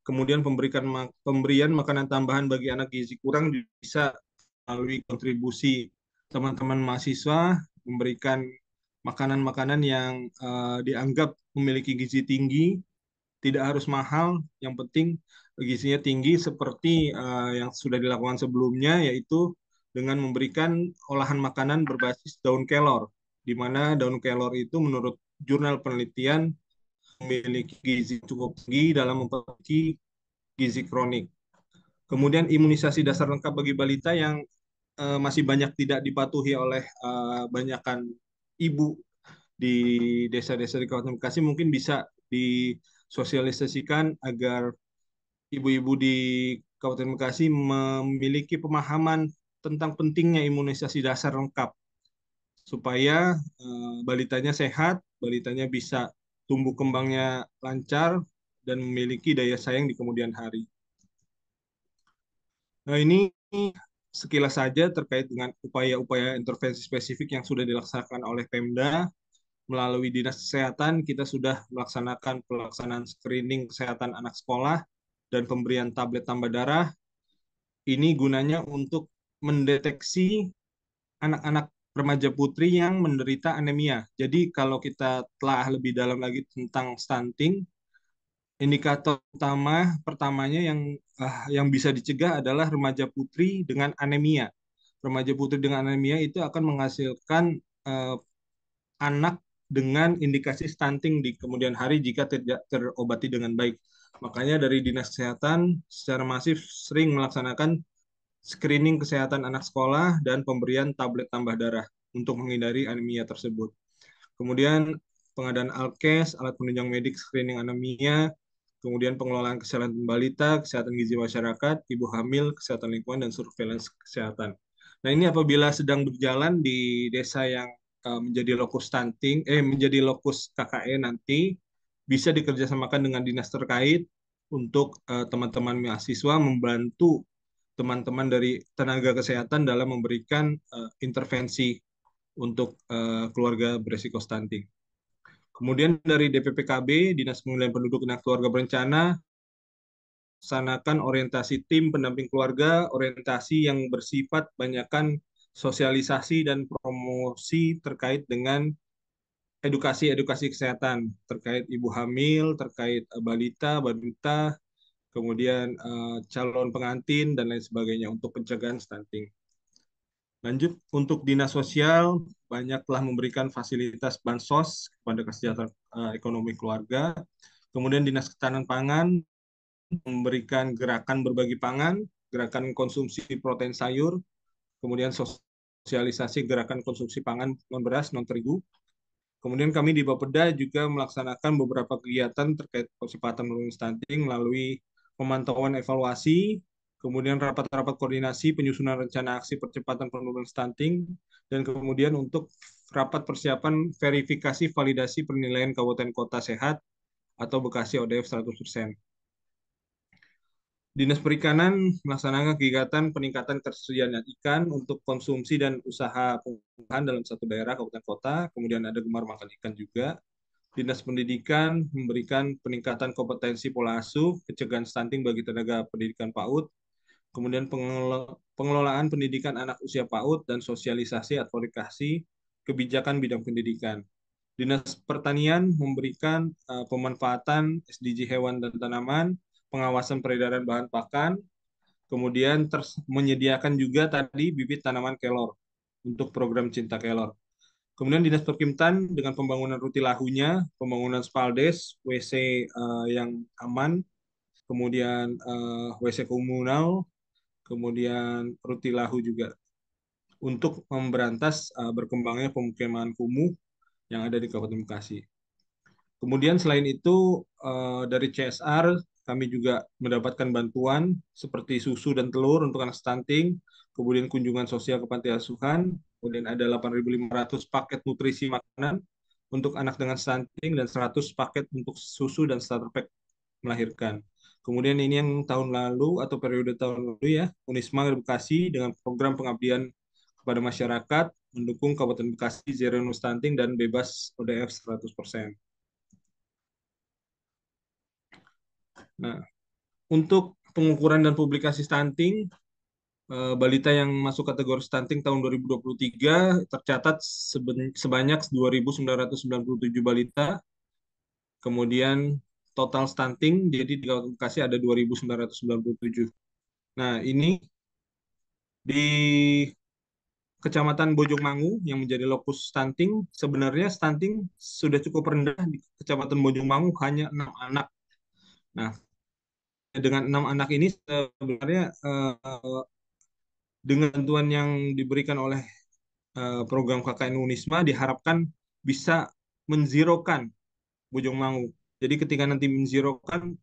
Kemudian pemberian makanan tambahan bagi anak gizi kurang bisa melalui kontribusi teman-teman mahasiswa memberikan makanan-makanan yang dianggap memiliki gizi tinggi, tidak harus mahal, yang penting gizinya tinggi seperti yang sudah dilakukan sebelumnya, yaitu dengan memberikan olahan makanan berbasis daun kelor, di mana daun kelor itu menurut jurnal penelitian memiliki gizi cukup tinggi dalam memperbaiki gizi kronik. Kemudian imunisasi dasar lengkap bagi balita yang masih banyak tidak dipatuhi oleh banyakan ibu di desa-desa di Kabupaten Bekasi, mungkin bisa disosialisasikan agar ibu-ibu di Kabupaten Bekasi memiliki pemahaman tentang pentingnya imunisasi dasar lengkap supaya balitanya sehat, balitanya bisa tumbuh kembangnya lancar dan memiliki daya saing di kemudian hari. Nah, ini sekilas saja terkait dengan upaya-upaya intervensi spesifik yang sudah dilaksanakan oleh Pemda. Melalui Dinas Kesehatan, kita sudah melaksanakan pelaksanaan screening kesehatan anak sekolah dan pemberian tablet tambah darah. Ini gunanya untuk mendeteksi anak-anak remaja putri yang menderita anemia. Jadi kalau kita telah lebih dalam lagi tentang stunting, indikator utama pertamanya yang bisa dicegah adalah remaja putri dengan anemia. Remaja putri dengan anemia itu akan menghasilkan anak dengan indikasi stunting di kemudian hari jika tidak terobati dengan baik. Makanya dari Dinas Kesehatan secara masif sering melaksanakan screening kesehatan anak sekolah dan pemberian tablet tambah darah untuk menghindari anemia tersebut. Kemudian pengadaan alkes, alat penunjang medik screening anemia, kemudian pengelolaan kesehatan balita, kesehatan gizi masyarakat, ibu hamil, kesehatan lingkungan, dan surveillance kesehatan. Nah, ini apabila sedang berjalan di desa yang menjadi lokus stunting, menjadi lokus KKN nanti, bisa dikerjasamakan dengan dinas terkait untuk teman-teman mahasiswa membantu teman-teman dari tenaga kesehatan dalam memberikan intervensi untuk keluarga beresiko stunting. Kemudian dari DPPKB, Dinas Pemilihan Penduduk dan Keluarga Berencana, laksanakan orientasi tim pendamping keluarga, orientasi yang bersifat banyakkan sosialisasi dan promosi terkait dengan edukasi-edukasi kesehatan, terkait ibu hamil, terkait balita, kemudian calon pengantin, dan lain sebagainya untuk pencegahan stunting. Lanjut, untuk dinas sosial banyak telah memberikan fasilitas bansos kepada kesejahteraan ekonomi keluarga. Kemudian dinas ketahanan pangan memberikan gerakan berbagi pangan, gerakan konsumsi protein sayur, kemudian sosialisasi gerakan konsumsi pangan non beras, non terigu. Kemudian kami di Bapeda juga melaksanakan beberapa kegiatan terkait percepatan penurunan stunting melalui pemantauan evaluasi, kemudian rapat-rapat koordinasi penyusunan rencana aksi percepatan penurunan stunting, dan kemudian untuk rapat persiapan verifikasi validasi penilaian kabupaten kota sehat atau Bekasi ODF 100%. Dinas Perikanan melaksanakan kegiatan peningkatan ketersediaan ikan untuk konsumsi dan usaha pengolahan dalam satu daerah kabupaten kota, kemudian ada gemar makan ikan juga. Dinas Pendidikan memberikan peningkatan kompetensi pola asuh, pencegahan stunting bagi tenaga pendidikan PAUD, kemudian pengelolaan pendidikan anak usia PAUD dan sosialisasi advokasi kebijakan bidang pendidikan. Dinas Pertanian memberikan pemanfaatan SDG hewan dan tanaman, pengawasan peredaran bahan pakan, kemudian menyediakan juga tadi bibit tanaman kelor untuk program Cinta Kelor. Kemudian Dinas Perkimtan dengan pembangunan rutilahunya, pembangunan spaldes, WC yang aman, kemudian WC komunal, kemudian rutilahu juga untuk memberantas berkembangnya pemukiman kumuh yang ada di Kabupaten Bekasi. Kemudian selain itu dari CSR kami juga mendapatkan bantuan seperti susu dan telur untuk anak stunting, kemudian kunjungan sosial ke panti asuhan, kemudian ada 8.500 paket nutrisi makanan untuk anak dengan stunting dan 100 paket untuk susu dan starter pack melahirkan. Kemudian ini yang tahun lalu atau periode tahun lalu ya, Unisma Bekasi dengan program pengabdian kepada masyarakat mendukung Kabupaten Bekasi zero no stunting dan bebas ODF 100%. Nah, untuk pengukuran dan publikasi stunting, balita yang masuk kategori stunting tahun 2023 tercatat sebanyak 2.997 balita. Kemudian total stunting, jadi di Kabupaten Bekasi ada 2.997. Nah, ini di Kecamatan Bojongmangu yang menjadi lokus stunting, sebenarnya stunting sudah cukup rendah di Kecamatan Bojongmangu, hanya 6 anak. Nah, dengan 6 anak ini sebenarnya dengan bantuan yang diberikan oleh program KKN Unisma diharapkan bisa menzirokan Bojongmangu. Jadi ketika nanti menzirokan,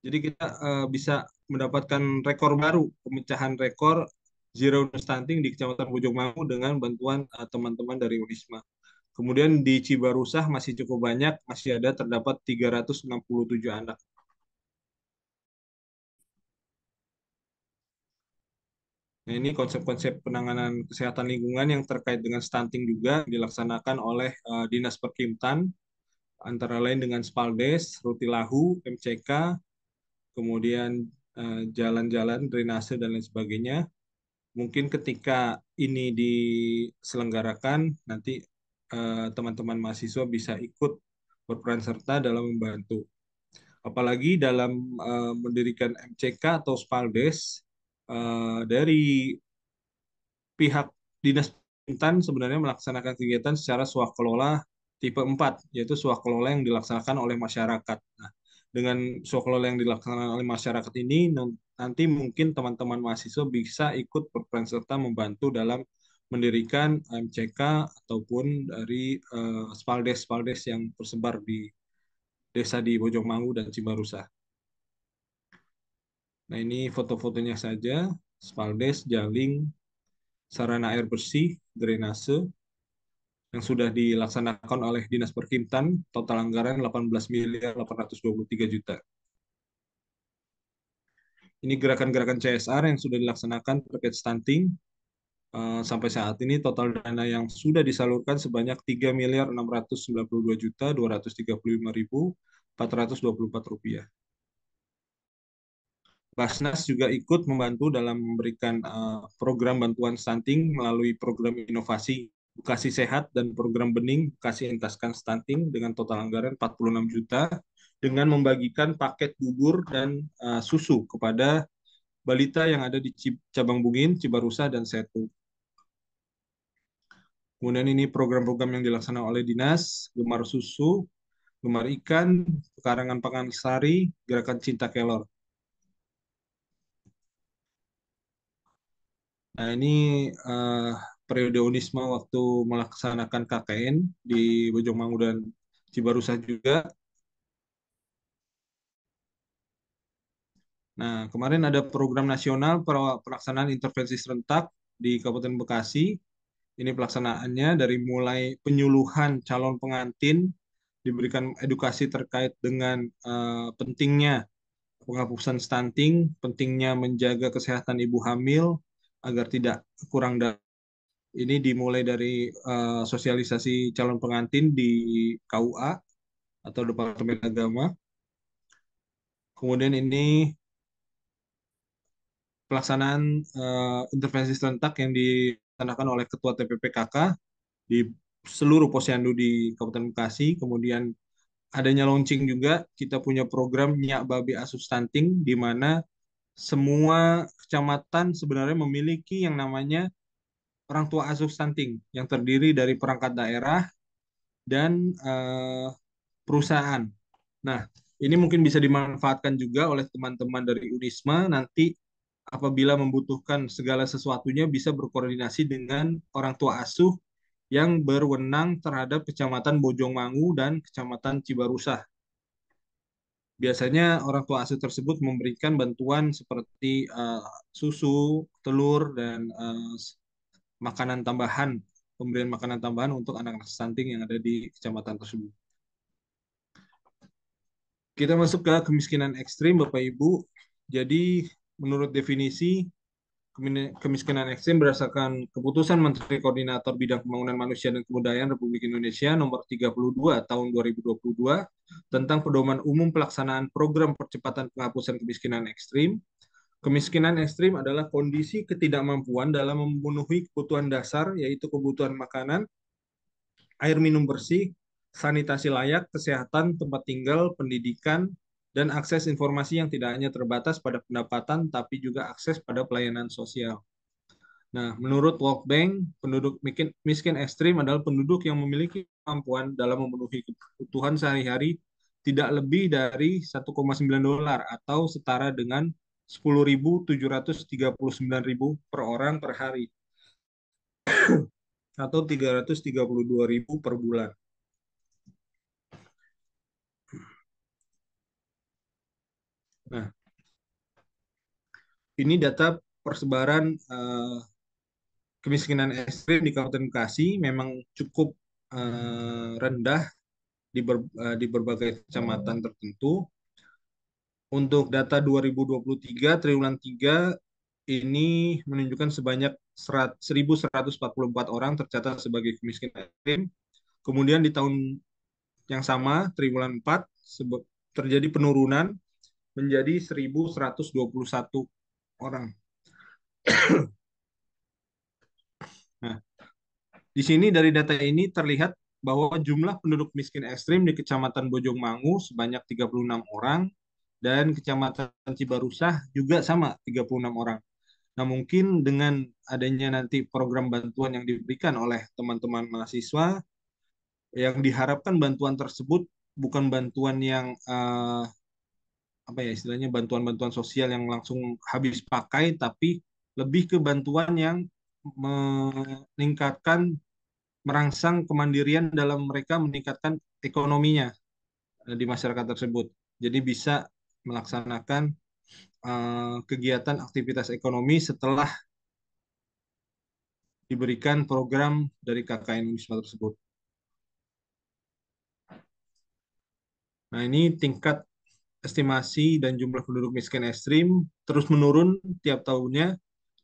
jadi kita bisa mendapatkan rekor baru, pemecahan rekor zero stunting di Kecamatan Bojongmangu dengan bantuan teman-teman dari Unisma. Kemudian di Cibarusah masih cukup banyak, masih ada terdapat 367 anak. Nah, ini konsep-konsep penanganan kesehatan lingkungan yang terkait dengan stunting juga dilaksanakan oleh Dinas Perkimtan, antara lain dengan Spaldes, Rutilahu, MCK, kemudian jalan-jalan, drainase, dan lain sebagainya. Mungkin ketika ini diselenggarakan, nanti teman-teman mahasiswa bisa ikut berperan serta dalam membantu. Apalagi dalam mendirikan MCK atau Spaldes, dari pihak Dinas Pendidikan sebenarnya melaksanakan kegiatan secara swakelola tipe 4, yaitu swakelola yang dilaksanakan oleh masyarakat. Nah, dengan swakelola yang dilaksanakan oleh masyarakat ini, nanti mungkin teman-teman mahasiswa bisa ikut berperan serta membantu dalam mendirikan MCK ataupun dari spaldes-spaldes yang tersebar di desa di Bojongmangu dan Cibarusah. Nah, ini foto-fotonya saja, spaldes, jaling, sarana air bersih, drainase, yang sudah dilaksanakan oleh Dinas Perkimtan, total anggaran 18.823 juta. Ini gerakan-gerakan CSR yang sudah dilaksanakan terkait stunting. Sampai saat ini total dana yang sudah disalurkan sebanyak 3.692.235.424 rupiah. Basnas juga ikut membantu dalam memberikan program bantuan stunting melalui program inovasi Bekasi Sehat dan program Bening Bekasi Entaskan Stunting dengan total anggaran 46 juta dengan membagikan paket bubur dan susu kepada balita yang ada di Cabang Bungin, Cibarusah, dan Setu. Kemudian ini program-program yang dilaksanakan oleh Dinas, Gemar Susu, Gemar Ikan, Pekarangan Pangan Sari, Gerakan Cinta Kelor. Nah, ini periode Unisma waktu melaksanakan KKN di Bojongmangu dan Cibarusah juga. Nah, kemarin ada program nasional pelaksanaan intervensi serentak di Kabupaten Bekasi. Ini pelaksanaannya dari mulai penyuluhan calon pengantin, diberikan edukasi terkait dengan pentingnya penghapusan stunting, pentingnya menjaga kesehatan ibu hamil agar tidak kurang darah. Ini dimulai dari sosialisasi calon pengantin di KUA atau Departemen Agama. Kemudian ini pelaksanaan intervensi serentak yang dilaksanakan oleh Ketua TPPKK di seluruh posyandu di Kabupaten Bekasi. Kemudian adanya launching juga, kita punya program Nyak Babe Asuh Stunting, di mana semua kecamatan sebenarnya memiliki yang namanya orang tua asuh stunting, yang terdiri dari perangkat daerah dan perusahaan. Nah, ini mungkin bisa dimanfaatkan juga oleh teman-teman dari Unisma nanti apabila membutuhkan segala sesuatunya bisa berkoordinasi dengan orang tua asuh yang berwenang terhadap Kecamatan Bojongmangu dan Kecamatan Cibarusah. Biasanya orang tua asuh tersebut memberikan bantuan seperti susu, telur, dan makanan tambahan, pemberian makanan tambahan untuk anak-anak stunting yang ada di kecamatan tersebut. Kita masuk ke kemiskinan ekstrim, Bapak Ibu. Jadi, menurut definisi, kemiskinan ekstrim berdasarkan keputusan Menteri Koordinator Bidang Pembangunan Manusia dan Kebudayaan Republik Indonesia nomor 32 tahun 2022 tentang pedoman umum pelaksanaan program percepatan penghapusan kemiskinan ekstrim. Kemiskinan ekstrim adalah kondisi ketidakmampuan dalam memenuhi kebutuhan dasar, yaitu kebutuhan makanan, air minum bersih, sanitasi layak, kesehatan, tempat tinggal, pendidikan, dan akses informasi yang tidak hanya terbatas pada pendapatan, tapi juga akses pada pelayanan sosial. Nah, menurut World Bank, penduduk miskin ekstrim adalah penduduk yang memiliki kemampuan dalam memenuhi kebutuhan sehari-hari tidak lebih dari 1,9 dolar atau setara dengan 10.739.000 per orang per hari atau 332.000 per bulan. Nah, ini data persebaran kemiskinan ekstrim di Kabupaten Bekasi memang cukup rendah di berbagai kecamatan tertentu. Untuk data 2023 triwulan 3 ini menunjukkan sebanyak 1.144 orang tercatat sebagai kemiskinan ekstrim. Kemudian di tahun yang sama, triwulan 4, terjadi penurunan menjadi 1.121 orang. Nah, di sini dari data ini terlihat bahwa jumlah penduduk miskin ekstrim di Kecamatan Bojongmangu sebanyak 36 orang dan Kecamatan Cibarusah juga sama 36 orang. Nah, mungkin dengan adanya nanti program bantuan yang diberikan oleh teman-teman mahasiswa, yang diharapkan bantuan tersebut bukan bantuan yang apa ya istilahnya bantuan-bantuan sosial yang langsung habis pakai, tapi lebih ke bantuan yang meningkatkan merangsang kemandirian dalam mereka meningkatkan ekonominya di masyarakat tersebut. Jadi bisa melaksanakan kegiatan aktivitas ekonomi setelah diberikan program dari KKN Unisma tersebut. Nah, ini tingkat estimasi dan jumlah penduduk miskin ekstrim terus menurun tiap tahunnya.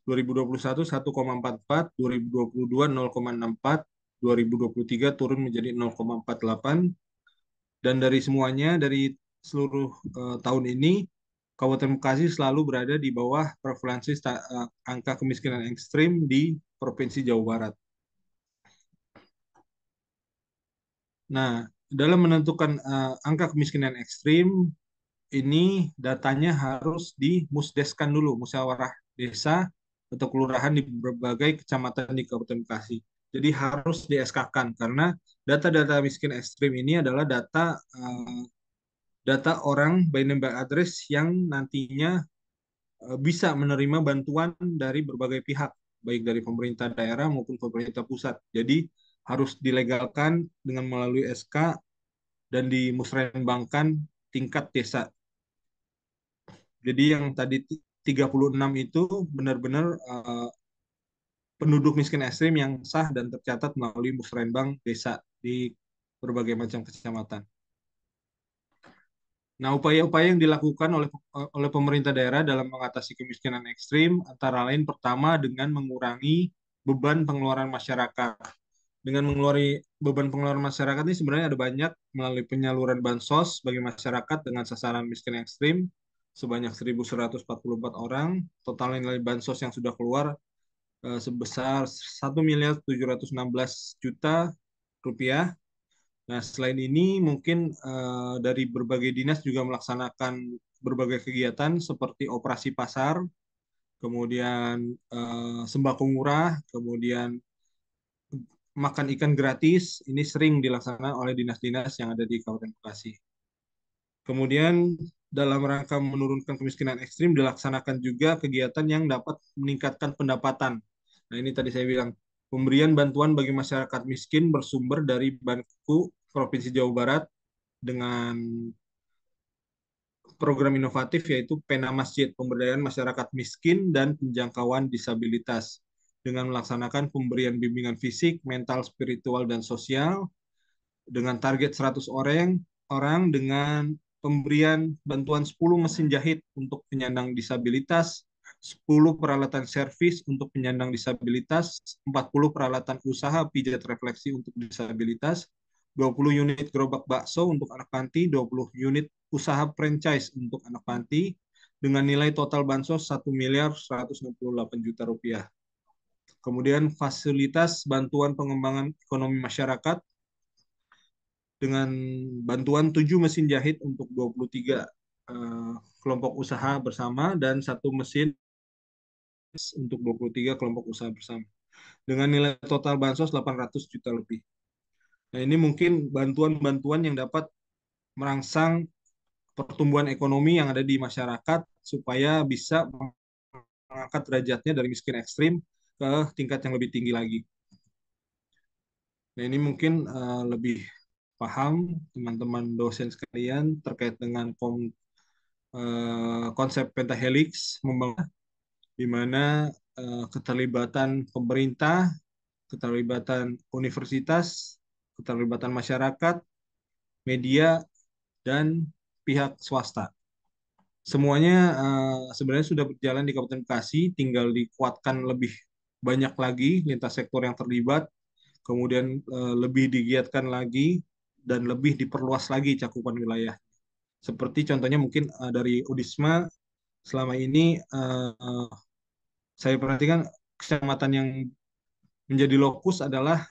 2021 1,44, 2022 0,64, 2023 turun menjadi 0,48. Dan dari semuanya, dari seluruh tahun ini, Kabupaten Bekasi selalu berada di bawah prevalensi angka kemiskinan ekstrim di Provinsi Jawa Barat. Nah, dalam menentukan angka kemiskinan ekstrim, ini datanya harus dimusdeskan dulu, musyawarah desa atau kelurahan di berbagai kecamatan di Kabupaten Bekasi. Jadi harus di-SK-kan karena data-data miskin ekstrim ini adalah data orang by name by address yang nantinya bisa menerima bantuan dari berbagai pihak, baik dari pemerintah daerah maupun pemerintah pusat. Jadi harus dilegalkan dengan melalui SK dan dimusrenbangkan tingkat desa. Jadi yang tadi 36 itu benar-benar penduduk miskin ekstrim yang sah dan tercatat melalui musrenbang desa di berbagai macam kecamatan. Nah, upaya-upaya yang dilakukan oleh pemerintah daerah dalam mengatasi kemiskinan ekstrim antara lain pertama dengan mengurangi beban pengeluaran masyarakat. Dengan mengeluarkan beban pengeluaran masyarakat ini sebenarnya ada banyak melalui penyaluran bansos bagi masyarakat dengan sasaran miskin ekstrim sebanyak 1.144 orang. Total nilai bansos yang sudah keluar sebesar 1.716.000.000 rupiah. Nah, selain ini mungkin dari berbagai dinas juga melaksanakan berbagai kegiatan seperti operasi pasar, kemudian sembako murah, kemudian makan ikan gratis. Ini sering dilaksanakan oleh dinas-dinas yang ada di Kabupaten Bekasi. Kemudian dalam rangka menurunkan kemiskinan ekstrim dilaksanakan juga kegiatan yang dapat meningkatkan pendapatan. Nah, ini tadi saya bilang, pemberian bantuan bagi masyarakat miskin bersumber dari Banku Provinsi Jawa Barat dengan program inovatif yaitu Pena Masjid, pemberdayaan masyarakat miskin dan penjangkauan disabilitas dengan melaksanakan pemberian bimbingan fisik, mental, spiritual, dan sosial dengan target 100 orang dengan pemberian bantuan 10 mesin jahit untuk penyandang disabilitas, 10 peralatan servis untuk penyandang disabilitas, 40 peralatan usaha pijat refleksi untuk disabilitas, 20 unit gerobak bakso untuk anak panti, 20 unit usaha franchise untuk anak panti, dengan nilai total bansos 1.168 juta rupiah. Kemudian fasilitas bantuan pengembangan ekonomi masyarakat dengan bantuan 7 mesin jahit untuk 23 kelompok usaha bersama dan 1 mesin untuk 23 kelompok usaha bersama. Dengan nilai total bansos 800 juta lebih. Nah, ini mungkin bantuan-bantuan yang dapat merangsang pertumbuhan ekonomi yang ada di masyarakat supaya bisa mengangkat derajatnya dari miskin ekstrim ke tingkat yang lebih tinggi lagi. Nah, ini mungkin lebih paham teman-teman dosen sekalian terkait dengan konsep pentahelix membangun di mana keterlibatan pemerintah, keterlibatan universitas, keterlibatan masyarakat, media, dan pihak swasta. Semuanya sebenarnya sudah berjalan di Kabupaten Bekasi, tinggal dikuatkan lebih banyak lagi lintas sektor yang terlibat, kemudian lebih digiatkan lagi, dan lebih diperluas lagi cakupan wilayah. Seperti contohnya mungkin dari Udisma, selama ini saya perhatikan kecamatan yang menjadi lokus adalah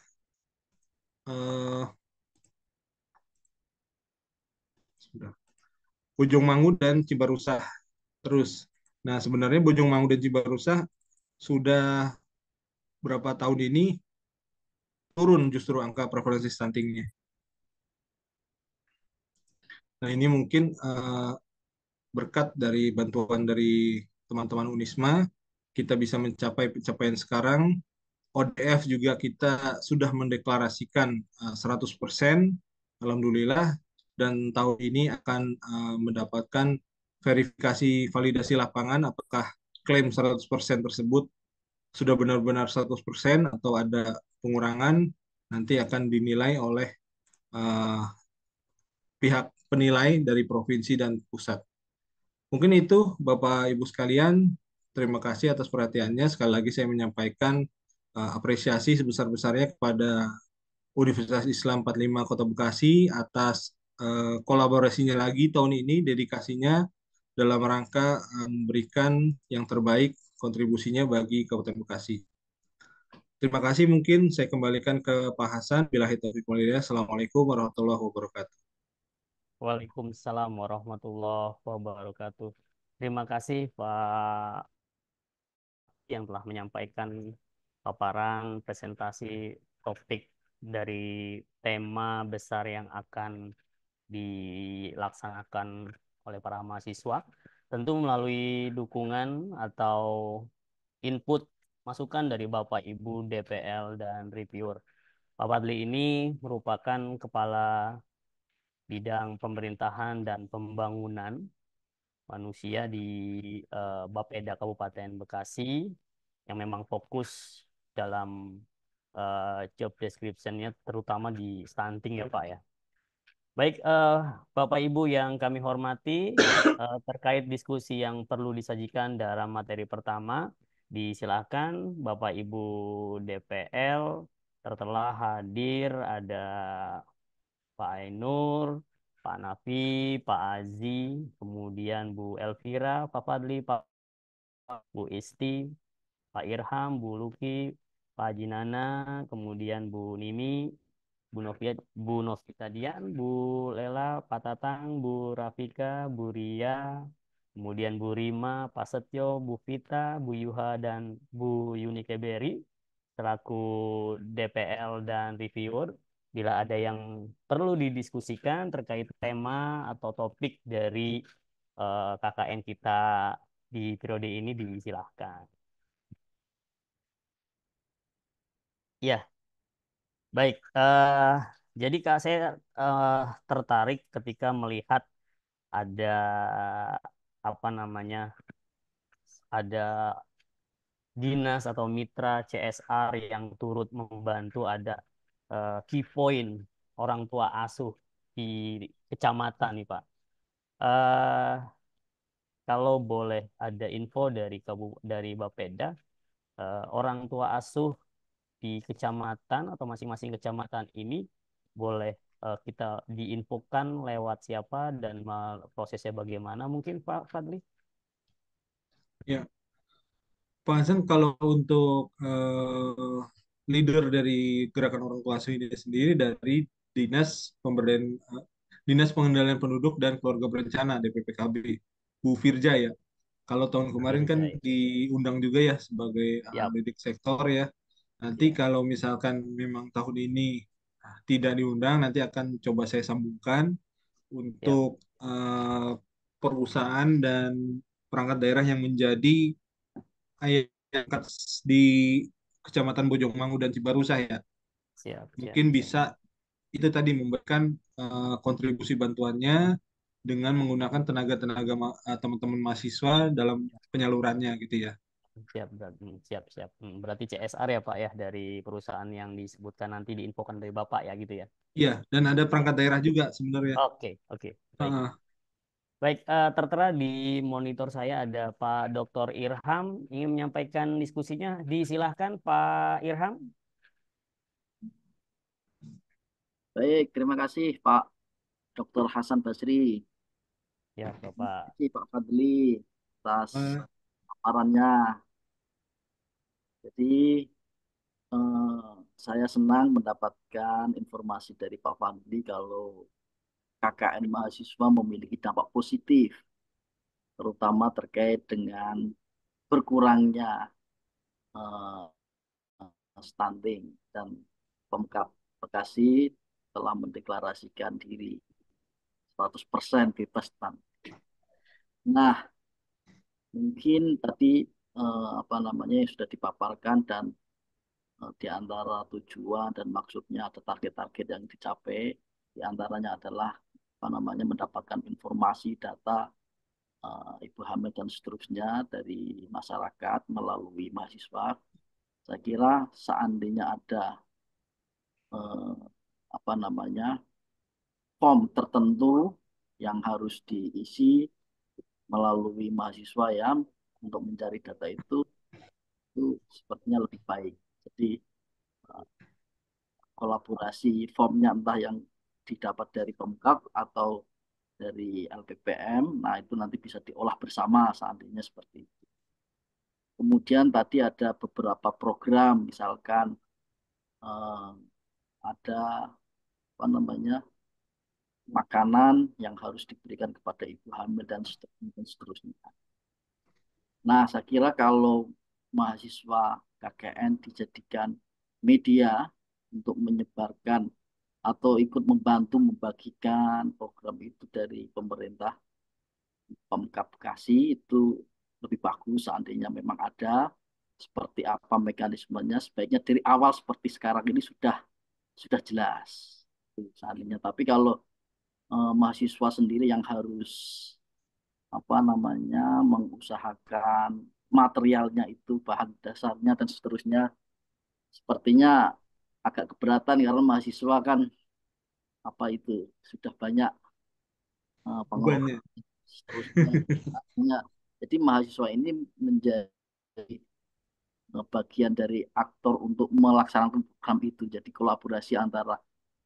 Bojongmangu dan Cibarusah terus. Nah, sebenarnya Bojongmangu dan Cibarusah sudah berapa tahun ini turun justru angka prevalensi stuntingnya. Nah, ini mungkin berkat dari bantuan dari teman-teman Unisma, kita bisa mencapai pencapaian sekarang. ODF juga kita sudah mendeklarasikan 100%, alhamdulillah, dan tahun ini akan mendapatkan verifikasi validasi lapangan apakah klaim 100% tersebut sudah benar-benar 100% atau ada pengurangan, nanti akan dinilai oleh uh, pihak penilai dari provinsi dan pusat. Mungkin itu Bapak Ibu sekalian, terima kasih atas perhatiannya. Sekali lagi saya menyampaikan apresiasi sebesar-besarnya kepada Universitas Islam 45 Kota Bekasi atas kolaborasinya lagi tahun ini, dedikasinya dalam rangka memberikan yang terbaik kontribusinya bagi Kabupaten Bekasi. Terima kasih, mungkin saya kembalikan ke Pak Hasan. Billahi taufiq wal hidayah. Assalamualaikum warahmatullahi wabarakatuh. Waalaikumsalam warahmatullahi wabarakatuh. Terima kasih Pak yang telah menyampaikan paparan presentasi topik dari tema besar yang akan dilaksanakan oleh para mahasiswa, tentu melalui dukungan atau input masukan dari Bapak Ibu DPL dan reviewer. Pak Fadli ini merupakan Kepala Bidang Pemerintahan dan Pembangunan Manusia di Bapeda Kabupaten Bekasi yang memang fokus dalam job description-nya terutama di stunting ya Pak ya. Baik, Bapak Ibu yang kami hormati, terkait diskusi yang perlu disajikan dalam materi pertama, disilakan Bapak Ibu DPL tertelah hadir ada Pak Ainur, Pak Nafi, Pak Azi, kemudian Bu Elvira, Pak Fadli, Pak Bu Isti, Pak Irham, Bu Luki, Pak Jinana, kemudian Bu Nimi, Bu Novita Dian, Bu Lela, Pak Tatang, Bu Rafika, Bu Ria, kemudian Bu Rima, Pak Setio, Bu Vita, Bu Yuha, dan Bu Yunike Berry selaku DPL dan reviewer. Bila ada yang perlu didiskusikan terkait tema atau topik dari KKN kita di periode ini, disilahkan. Ya, baik. Jadi Kak, saya eh, tertarik ketika melihat ada apa namanya, ada dinas atau mitra CSR yang turut membantu, ada key point orang tua asuh di kecamatan nih Pak. Eh Kalau boleh ada info dari dari Bapeda, orang tua asuh di kecamatan atau masing-masing kecamatan ini boleh kita diinfokan lewat siapa dan prosesnya bagaimana mungkin Pak Fadli? Ya, Pak Hasan, kalau untuk leader dari gerakan orang tua asuh ini sendiri dari Dinas Pemberdayaan Dinas Pengendalian Penduduk dan Keluarga Berencana DPPKB, Bu Firja ya. Kalau tahun kemarin kan Firza. diundang juga ya sebagai Siap, lidik sektor ya. Nanti ya, kalau misalkan memang tahun ini tidak diundang, nanti akan coba saya sambungkan siap, untuk perusahaan dan perangkat daerah yang menjadi ayat di Kecamatan Bojongmangu dan Cibarusah ya. siap, siap, Mungkin siap. bisa itu tadi memberikan kontribusi bantuannya dengan menggunakan tenaga-tenaga teman-teman mahasiswa dalam penyalurannya gitu ya. Siap, siap, siap. Berarti CSR ya Pak ya, dari perusahaan yang disebutkan nanti diinfokan dari Bapak ya gitu ya. Iya, dan ada Siap. perangkat daerah juga sebenarnya. Oke, oke. Baik. Heeh. Baik, tertera di monitor saya ada Pak Dr. Irham ingin menyampaikan diskusinya. Disilahkan Pak Irham. Baik, terima kasih Pak Dr. Hasan Basri. Ya, Terima Bapak. kasih Pak Fadli atas Eh, paparannya. Jadi saya senang mendapatkan informasi dari Pak Fadli kalau KKN mahasiswa memiliki dampak positif, terutama terkait dengan berkurangnya eh, stunting dan Pemkab Bekasi telah mendeklarasikan diri 100% bebas stunting. Nah, mungkin tadi apa namanya yang sudah dipaparkan dan di antara tujuan dan maksudnya ada target-target yang dicapai, di antaranya adalah apa namanya mendapatkan informasi data ibu hamil dan seterusnya dari masyarakat melalui mahasiswa. Saya kira seandainya ada eh, apa namanya form tertentu yang harus diisi melalui mahasiswa ya untuk mencari data itu sepertinya lebih baik. Jadi eh, kolaborasi formnya entah yang didapat dari Pemkab atau dari LPPM, nah itu nanti bisa diolah bersama seandainya seperti itu. Kemudian tadi ada beberapa program, misalkan eh, ada apa namanya makanan yang harus diberikan kepada ibu hamil dan seterusnya, dan seterusnya. Nah, saya kira kalau mahasiswa KKN dijadikan media untuk menyebarkan atau ikut membantu membagikan program itu dari pemerintah Pemkab Bekasi itu lebih bagus seandainya memang ada seperti apa mekanismenya sebaiknya dari awal seperti sekarang ini sudah jelas seandainya tapi kalau mahasiswa sendiri yang harus apa namanya mengusahakan materialnya itu bahan dasarnya dan seterusnya sepertinya agak keberatan karena mahasiswa kan apa itu sudah banyak pengelola bebannya. seterusnya. Artinya, jadi mahasiswa ini menjadi bagian dari aktor untuk melaksanakan program itu. Jadi kolaborasi antara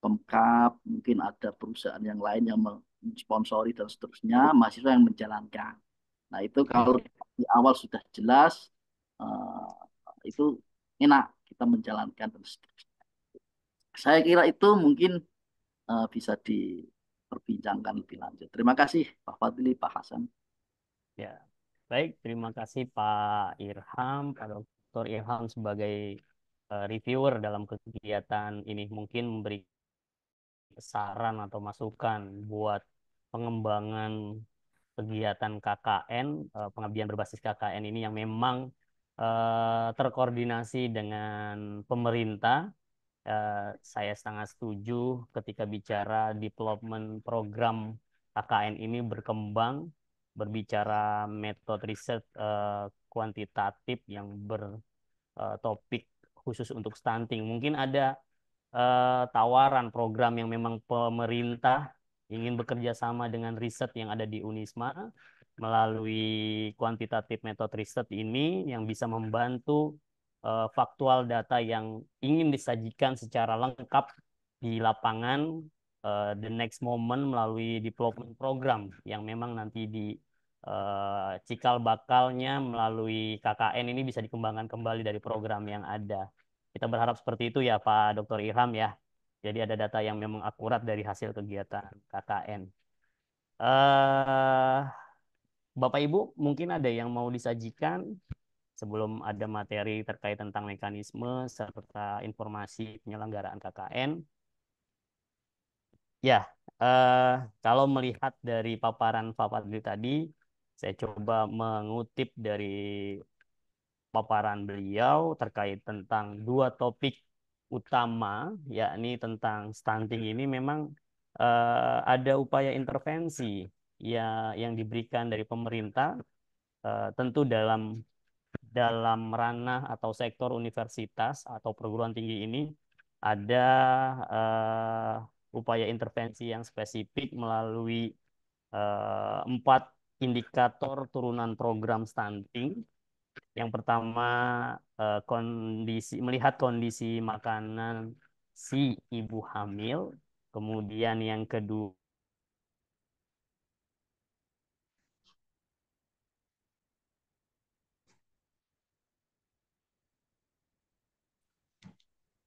Pemkab, mungkin ada perusahaan yang lain yang mensponsori dan seterusnya, mahasiswa yang menjalankan. Nah itu kalau di awal sudah jelas, itu enak kita menjalankan dan seterusnya. Saya kira itu mungkin bisa diperbincangkan lebih lanjut. Terima kasih Pak Fadli, Pak Hasan. Ya, baik. Terima kasih Pak Irham, Pak Dr. Irham sebagai reviewer dalam kegiatan ini. Mungkin memberi saran atau masukan buat pengembangan kegiatan KKN, pengabdian berbasis KKN ini yang memang terkoordinasi dengan pemerintah. Saya sangat setuju ketika bicara development program KKN ini berkembang, berbicara metode riset kuantitatif yang bertopik khusus untuk stunting. Mungkin ada tawaran program yang memang pemerintah ingin bekerja sama dengan riset yang ada di Unisma melalui kuantitatif metode riset ini yang bisa membantu faktual data yang ingin disajikan secara lengkap di lapangan the next moment melalui development program yang memang nanti di cikal bakalnya melalui KKN ini bisa dikembangkan kembali dari program yang ada. Kita berharap seperti itu ya Pak Dr. Irham ya. Jadi ada data yang memang akurat dari hasil kegiatan KKN. Eh, Bapak Ibu mungkin ada yang mau disajikan sebelum ada materi terkait tentang mekanisme serta informasi penyelenggaraan KKN. Ya, kalau melihat dari paparan Pak Fadli tadi, saya coba mengutip dari paparan beliau terkait tentang dua topik utama, yakni tentang stunting ini memang ada upaya intervensi ya yang diberikan dari pemerintah, tentu dalam ranah atau sektor universitas atau perguruan tinggi ini ada upaya intervensi yang spesifik melalui 4 indikator turunan program stunting. Yang pertama, melihat kondisi makanan si ibu hamil. Kemudian yang kedua,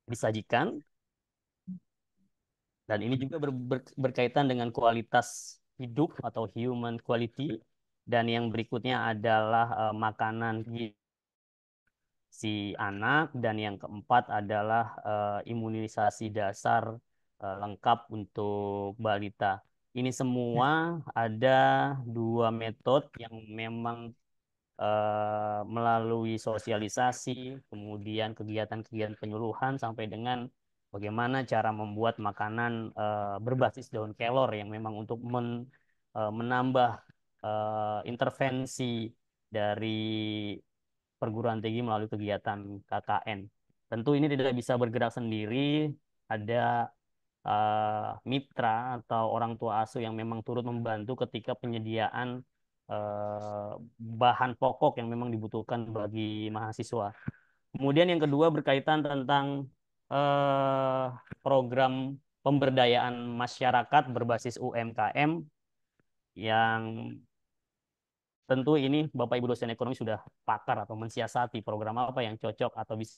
disajikan. Dan ini juga berkaitan dengan kualitas hidup atau human quality. Dan yang berikutnya adalah makanan si anak. Dan yang keempat adalah imunisasi dasar lengkap untuk balita. Ini semua ada dua metode yang memang melalui sosialisasi, kemudian kegiatan-kegiatan penyuluhan sampai dengan bagaimana cara membuat makanan berbasis daun kelor yang memang untuk menambah intervensi dari perguruan tinggi melalui kegiatan KKN. Tentu ini tidak bisa bergerak sendiri, ada mitra atau orang tua asuh yang memang turut membantu ketika penyediaan bahan pokok yang memang dibutuhkan bagi mahasiswa. Kemudian yang kedua berkaitan tentang eh, program pemberdayaan masyarakat berbasis UMKM yang tentu ini Bapak Ibu dosen ekonomi sudah pakar atau mensiasati program apa yang cocok atau bisa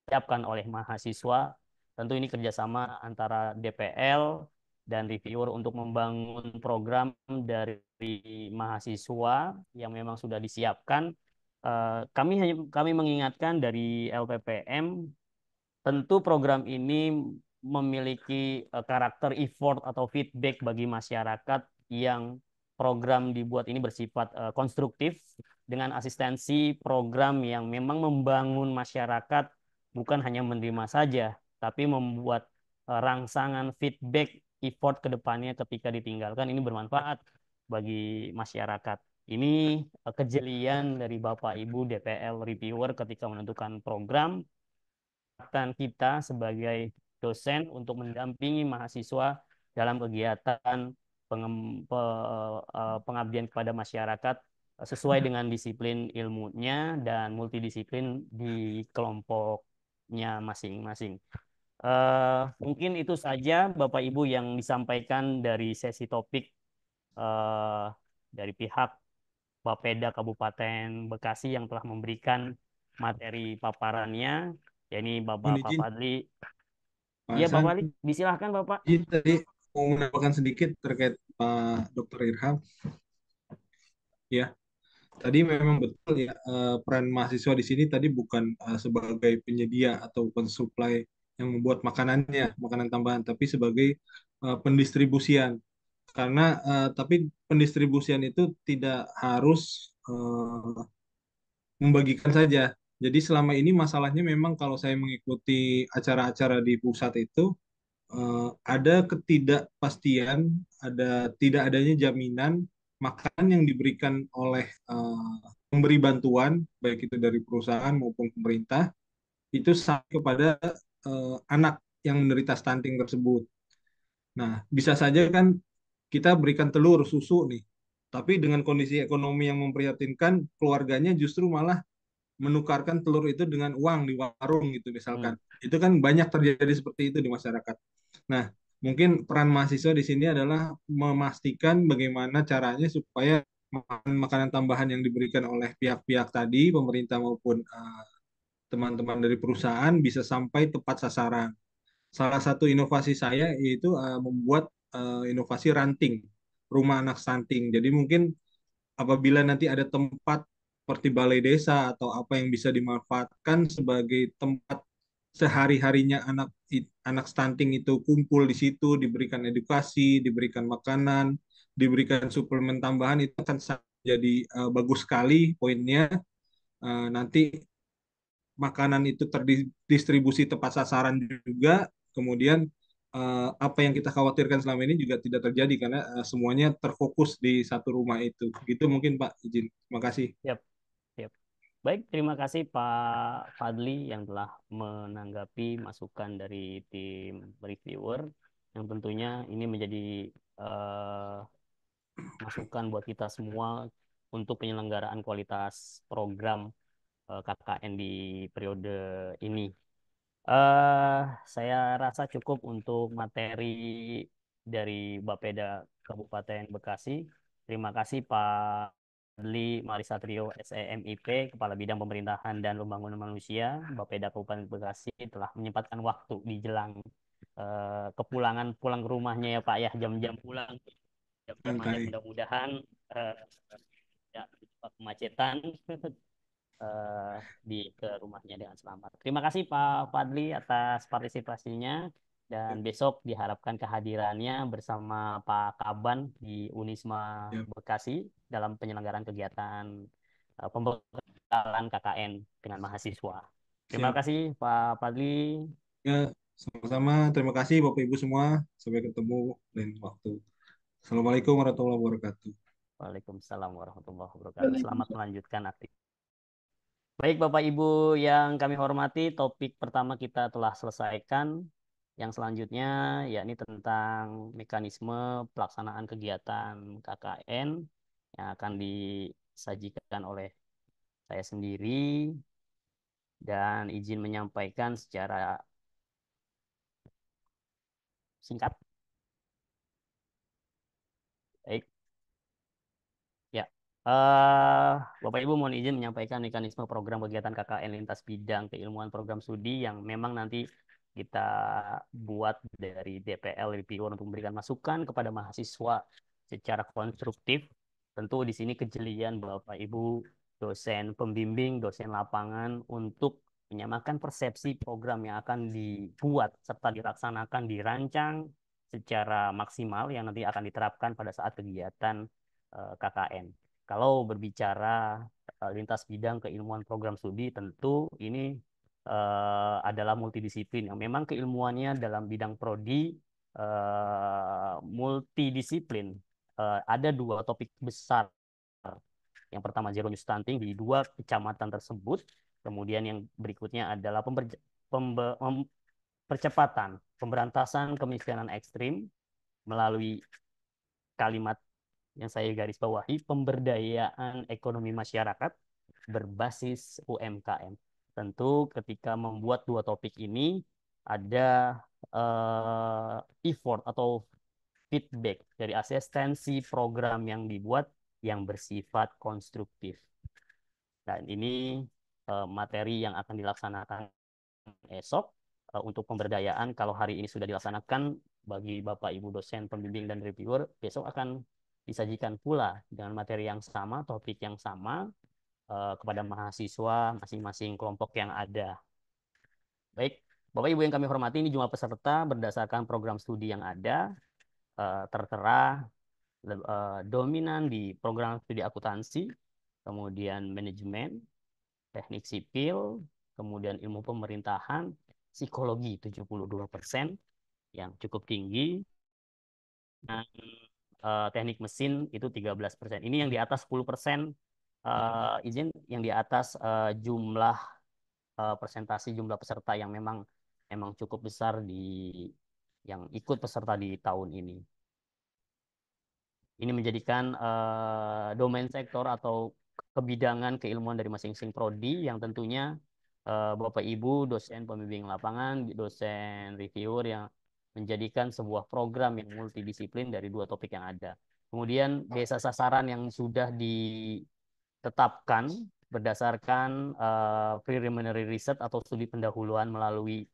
disiapkan oleh mahasiswa. Tentu ini kerjasama antara DPL dan reviewer untuk membangun program dari mahasiswa yang memang sudah disiapkan. Kami mengingatkan dari LPPM, tentu program ini memiliki karakter effort atau feedback bagi masyarakat yang program dibuat ini bersifat konstruktif dengan asistensi program yang memang membangun masyarakat bukan hanya menerima saja, tapi membuat rangsangan feedback effort ke depannya ketika ditinggalkan ini bermanfaat bagi masyarakat. Ini kejelian dari Bapak Ibu DPL reviewer ketika menentukan program kita sebagai dosen untuk mendampingi mahasiswa dalam kegiatan pengabdian kepada masyarakat sesuai dengan disiplin ilmunya dan multidisiplin di kelompoknya masing-masing. Mungkin itu saja Bapak Ibu yang disampaikan dari sesi topik dari pihak Bapeda Kabupaten Bekasi yang telah memberikan materi paparannya, yakni Bapak Mohon izin, Fadli. Pak Iya, Pak Hasan. Wali, disilahkan Bapak. Izin tadi mau menambahkan sedikit terkait Pak Dr. Irham. Ya, tadi memang betul ya, peran mahasiswa di sini tadi bukan sebagai penyedia atau pensuplai yang membuat makanannya, makanan tambahan, tapi sebagai pendistribusian. Karena tapi pendistribusian itu tidak harus membagikan saja. Jadi selama ini masalahnya memang kalau saya mengikuti acara-acara di pusat itu ada ketidakpastian, ada tidak adanya jaminan makanan yang diberikan oleh pemberi bantuan, baik itu dari perusahaan maupun pemerintah, itu sampai kepada anak yang menderita stunting tersebut. Nah, bisa saja kan kita berikan telur, susu nih, tapi dengan kondisi ekonomi yang memprihatinkan, keluarganya justru malah menukarkan telur itu dengan uang di warung gitu misalkan. Itu kan banyak terjadi seperti itu di masyarakat. Nah, mungkin peran mahasiswa di sini adalah memastikan bagaimana caranya supaya makanan tambahan yang diberikan oleh pihak-pihak tadi, pemerintah maupun teman-teman dari perusahaan bisa sampai tepat sasaran. Salah satu inovasi saya yaitu membuat inovasi ranting, rumah anak stunting. Jadi mungkin apabila nanti ada tempat seperti balai desa atau apa yang bisa dimanfaatkan sebagai tempat sehari-harinya anak stunting itu kumpul di situ, diberikan edukasi, diberikan makanan, diberikan suplemen tambahan, itu akan jadi bagus sekali poinnya. Nanti makanan itu terdistribusi tepat sasaran juga, kemudian apa yang kita khawatirkan selama ini juga tidak terjadi karena semuanya terfokus di satu rumah itu. Gitu mungkin Pak, izin. Terima kasih. Siap, siap. Baik, terima kasih Pak Fadli yang telah menanggapi masukan dari tim reviewer yang tentunya ini menjadi eh, masukan buat kita semua untuk penyelenggaraan kualitas program KKN di periode ini. Saya rasa cukup untuk materi dari Bapeda Kabupaten Bekasi. Terima kasih Pak Adli Marisatrio SEMIP, Kepala Bidang Pemerintahan dan Pembangunan Manusia, Bapeda Kabupaten Bekasi telah menyempatkan waktu di jelang kepulangan pulang ke rumahnya ya Pak ya, jam-jam pulang, jam-jam macet, Santai. mudah-mudahan ya, kemacetan di ke rumahnya dengan selamat. Terima kasih Pak Fadli atas partisipasinya dan Ya, besok diharapkan kehadirannya bersama Pak Kaban di Unisma ya, Bekasi dalam penyelenggaraan kegiatan pembekalan KKN dengan mahasiswa. Terima siap. kasih Pak Fadli. Ya, sama-sama. Terima kasih Bapak Ibu semua. Sampai ketemu lain waktu. Assalamualaikum warahmatullahi wabarakatuh. Waalaikumsalam warahmatullahi wabarakatuh. Selamat Waalaikumsalam. melanjutkan aktivitas. Baik, Bapak Ibu yang kami hormati, topik pertama kita telah selesaikan. Yang selanjutnya yakni tentang mekanisme pelaksanaan kegiatan KKN yang akan disajikan oleh saya sendiri dan izin menyampaikan secara singkat. Baik, ya. Bapak Ibu mohon izin menyampaikan mekanisme program kegiatan KKN lintas bidang keilmuan program studi yang memang nanti kita buat dari DPL reviewer untuk memberikan masukan kepada mahasiswa secara konstruktif. Tentu di sini kejelian Bapak Ibu dosen pembimbing, dosen lapangan untuk menyamakan persepsi program yang akan dibuat serta dilaksanakan, dirancang secara maksimal yang nanti akan diterapkan pada saat kegiatan KKN. Kalau berbicara lintas bidang keilmuan program studi, tentu ini adalah multidisiplin yang memang keilmuannya dalam bidang prodi multidisiplin. Ada dua topik besar. Yang pertama zero news stunting di dua kecamatan tersebut. Kemudian yang berikutnya adalah percepatan pemberantasan kemiskinan ekstrim melalui kalimat yang saya garis bawahi, pemberdayaan ekonomi masyarakat berbasis UMKM. Tentu ketika membuat dua topik ini ada effort atau feedback dari asistensi program yang dibuat yang bersifat konstruktif. Dan ini materi yang akan dilaksanakan esok untuk pemberdayaan kalau hari ini sudah dilaksanakan bagi Bapak Ibu dosen pembimbing dan reviewer, besok akan disajikan pula dengan materi yang sama, topik yang sama kepada mahasiswa masing-masing kelompok yang ada. Baik, Bapak Ibu yang kami hormati, ini jumlah peserta berdasarkan program studi yang ada tertera dominan di program studi akuntansi, kemudian manajemen, teknik sipil, kemudian ilmu pemerintahan, psikologi 72% yang cukup tinggi, dan teknik mesin itu 13%. Ini yang di atas 10% izin, yang di atas jumlah presentasi jumlah peserta yang memang cukup besar yang ikut peserta di tahun ini. Ini menjadikan domain sektor atau kebidangan keilmuan dari masing-masing prodi yang tentunya Bapak Ibu dosen pembimbing lapangan, dosen reviewer yang menjadikan sebuah program yang multidisiplin dari dua topik yang ada. Kemudian desa sasaran yang sudah ditetapkan berdasarkan preliminary research atau studi pendahuluan melalui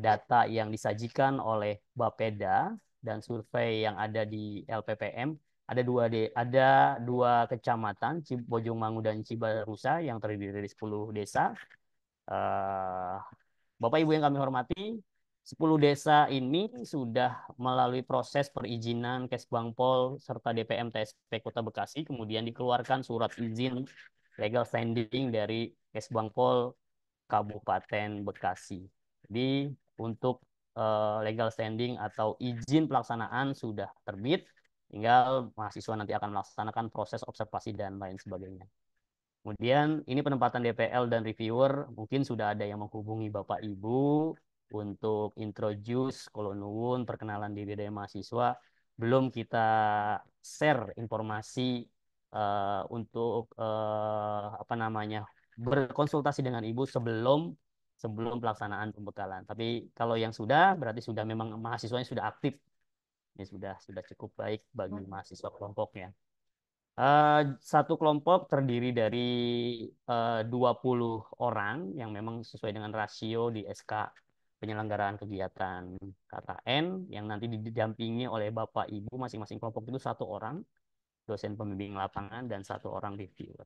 data yang disajikan oleh Bapeda dan survei yang ada di LPPM. Ada dua kecamatan, Bojongmangu dan Cibarusa, yang terdiri dari 10 desa. Bapak Ibu yang kami hormati, 10 desa ini sudah melalui proses perizinan Kesbangpol serta DPM TSP Kota Bekasi, kemudian dikeluarkan surat izin legal standing dari Kesbangpol Kabupaten Bekasi. Jadi untuk legal standing atau izin pelaksanaan sudah terbit, tinggal mahasiswa nanti akan melaksanakan proses observasi dan lain sebagainya. Kemudian ini penempatan DPL dan reviewer, mungkin sudah ada yang menghubungi Bapak Ibu untuk introduce, kalau nuwun, perkenalan diri dari mahasiswa. Belum kita share informasi untuk berkonsultasi dengan Ibu sebelum pelaksanaan pembekalan. Tapi kalau yang sudah, berarti sudah memang mahasiswanya sudah aktif. Ini sudah cukup baik bagi mahasiswa kelompoknya. Satu kelompok terdiri dari 20 orang yang memang sesuai dengan rasio di SK penyelenggaraan kegiatan KKN yang nanti didampingi oleh Bapak Ibu masing-masing kelompok itu 1 orang dosen pembimbing lapangan dan 1 orang reviewer.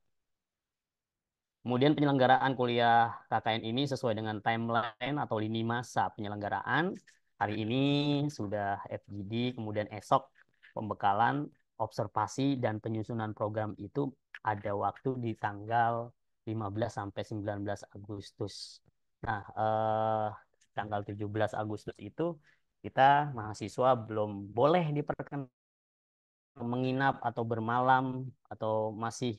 Kemudian penyelenggaraan kuliah KKN ini sesuai dengan timeline atau lini masa penyelenggaraan. Hari ini sudah FGD, kemudian esok pembekalan, observasi, dan penyusunan program itu ada waktu di tanggal 15 sampai 19 Agustus. Nah, tanggal 17 Agustus itu kita mahasiswa belum boleh diperkenalkan menginap atau bermalam atau masih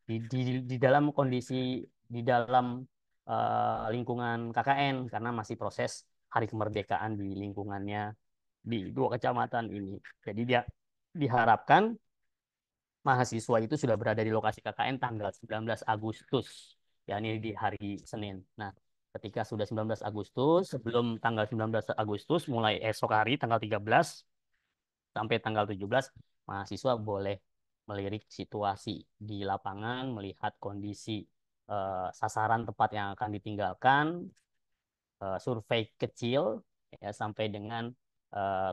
di dalam kondisi di dalam lingkungan KKN karena masih proses hari kemerdekaan di lingkungannya di 2 kecamatan ini. Jadi dia diharapkan mahasiswa itu sudah berada di lokasi KKN tanggal 19 Agustus, yakni di hari Senin. Nah, ketika sudah 19 Agustus, sebelum tanggal 19 Agustus, mulai esok hari tanggal 13 sampai tanggal 17, mahasiswa boleh melirik situasi di lapangan, melihat kondisi sasaran tempat yang akan ditinggalkan, survei kecil ya sampai dengan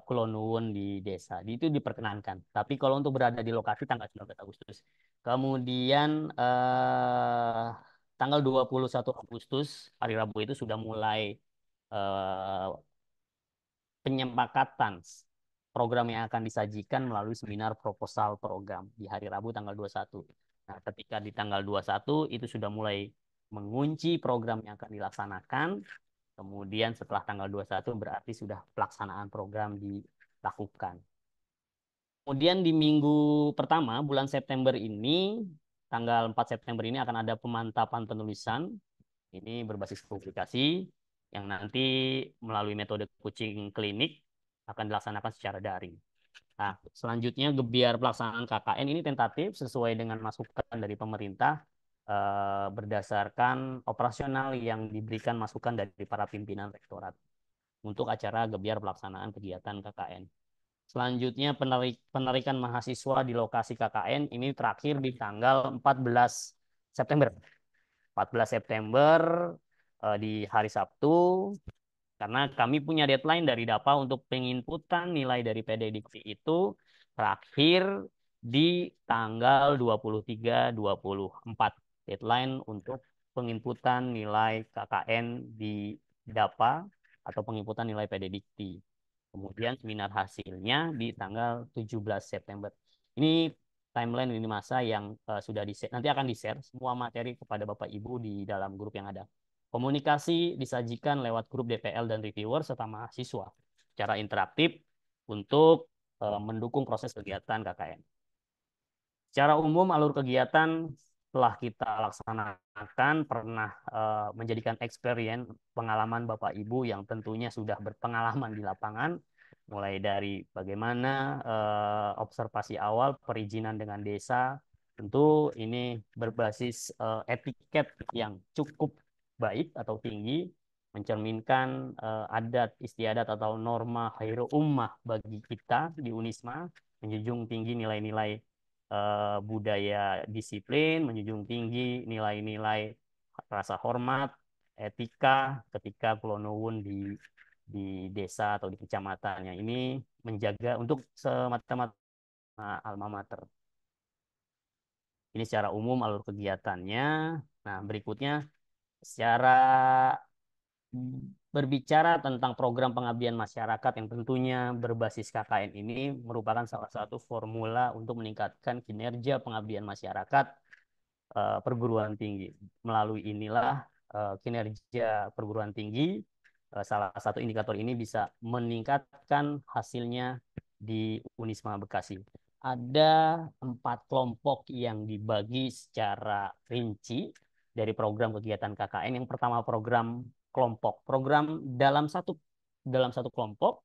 Kulonwun di desa. Itu diperkenankan. Tapi kalau untuk berada di lokasi tanggal 19 Agustus. Kemudian tanggal 21 Agustus, hari Rabu itu sudah mulai penyempakatan program yang akan disajikan melalui seminar proposal program di hari Rabu tanggal 21. Nah, ketika di tanggal 21 itu sudah mulai mengunci program yang akan dilaksanakan. Kemudian setelah tanggal 21 berarti sudah pelaksanaan program dilakukan. Kemudian di minggu pertama bulan September ini, tanggal 4 September ini akan ada pemantapan penulisan. Ini berbasis publikasi yang nanti melalui metode coaching klinik akan dilaksanakan secara daring. Nah, selanjutnya gebiar pelaksanaan KKN ini tentatif sesuai dengan masukan dari pemerintah berdasarkan operasional yang diberikan masukan dari para pimpinan rektorat untuk acara gebiar pelaksanaan kegiatan KKN. Selanjutnya penarikan mahasiswa di lokasi KKN ini terakhir di tanggal 14 September. 14 September di hari Sabtu Karena kami punya deadline dari DAPA untuk penginputan nilai dari PD-Dikti itu terakhir di tanggal 23-24. Deadline untuk penginputan nilai KKN di DAPA atau penginputan nilai PD-Dikti. Kemudian seminar hasilnya di tanggal 17 September. Ini timeline lini masa yang sudah nanti akan di-share semua materi kepada Bapak Ibu di dalam grup yang ada. Komunikasi disajikan lewat grup DPL dan reviewer serta mahasiswa secara interaktif untuk mendukung proses kegiatan KKN. Secara umum alur kegiatan telah kita laksanakan pernah menjadikan experience pengalaman Bapak Ibu yang tentunya sudah berpengalaman di lapangan, mulai dari bagaimana observasi awal perizinan dengan desa. Tentu ini berbasis etiket yang cukup baik atau tinggi, mencerminkan adat istiadat atau norma khairu ummah bagi kita di Unisma, menjunjung tinggi nilai-nilai budaya disiplin, menjunjung tinggi nilai-nilai rasa hormat, etika ketika Kulo Nuwun di desa atau di kecamatannya ini menjaga untuk semata-mata alma mater. Ini secara umum alur kegiatannya. Nah, berikutnya secara berbicara tentang program pengabdian masyarakat yang tentunya berbasis KKN ini merupakan salah satu formula untuk meningkatkan kinerja pengabdian masyarakat perguruan tinggi. Melalui inilah kinerja perguruan tinggi, salah satu indikator ini bisa meningkatkan hasilnya di Unisma Bekasi. Ada 4 kelompok yang dibagi secara rinci dari program kegiatan KKN. Yang pertama program kelompok. Program dalam satu kelompok,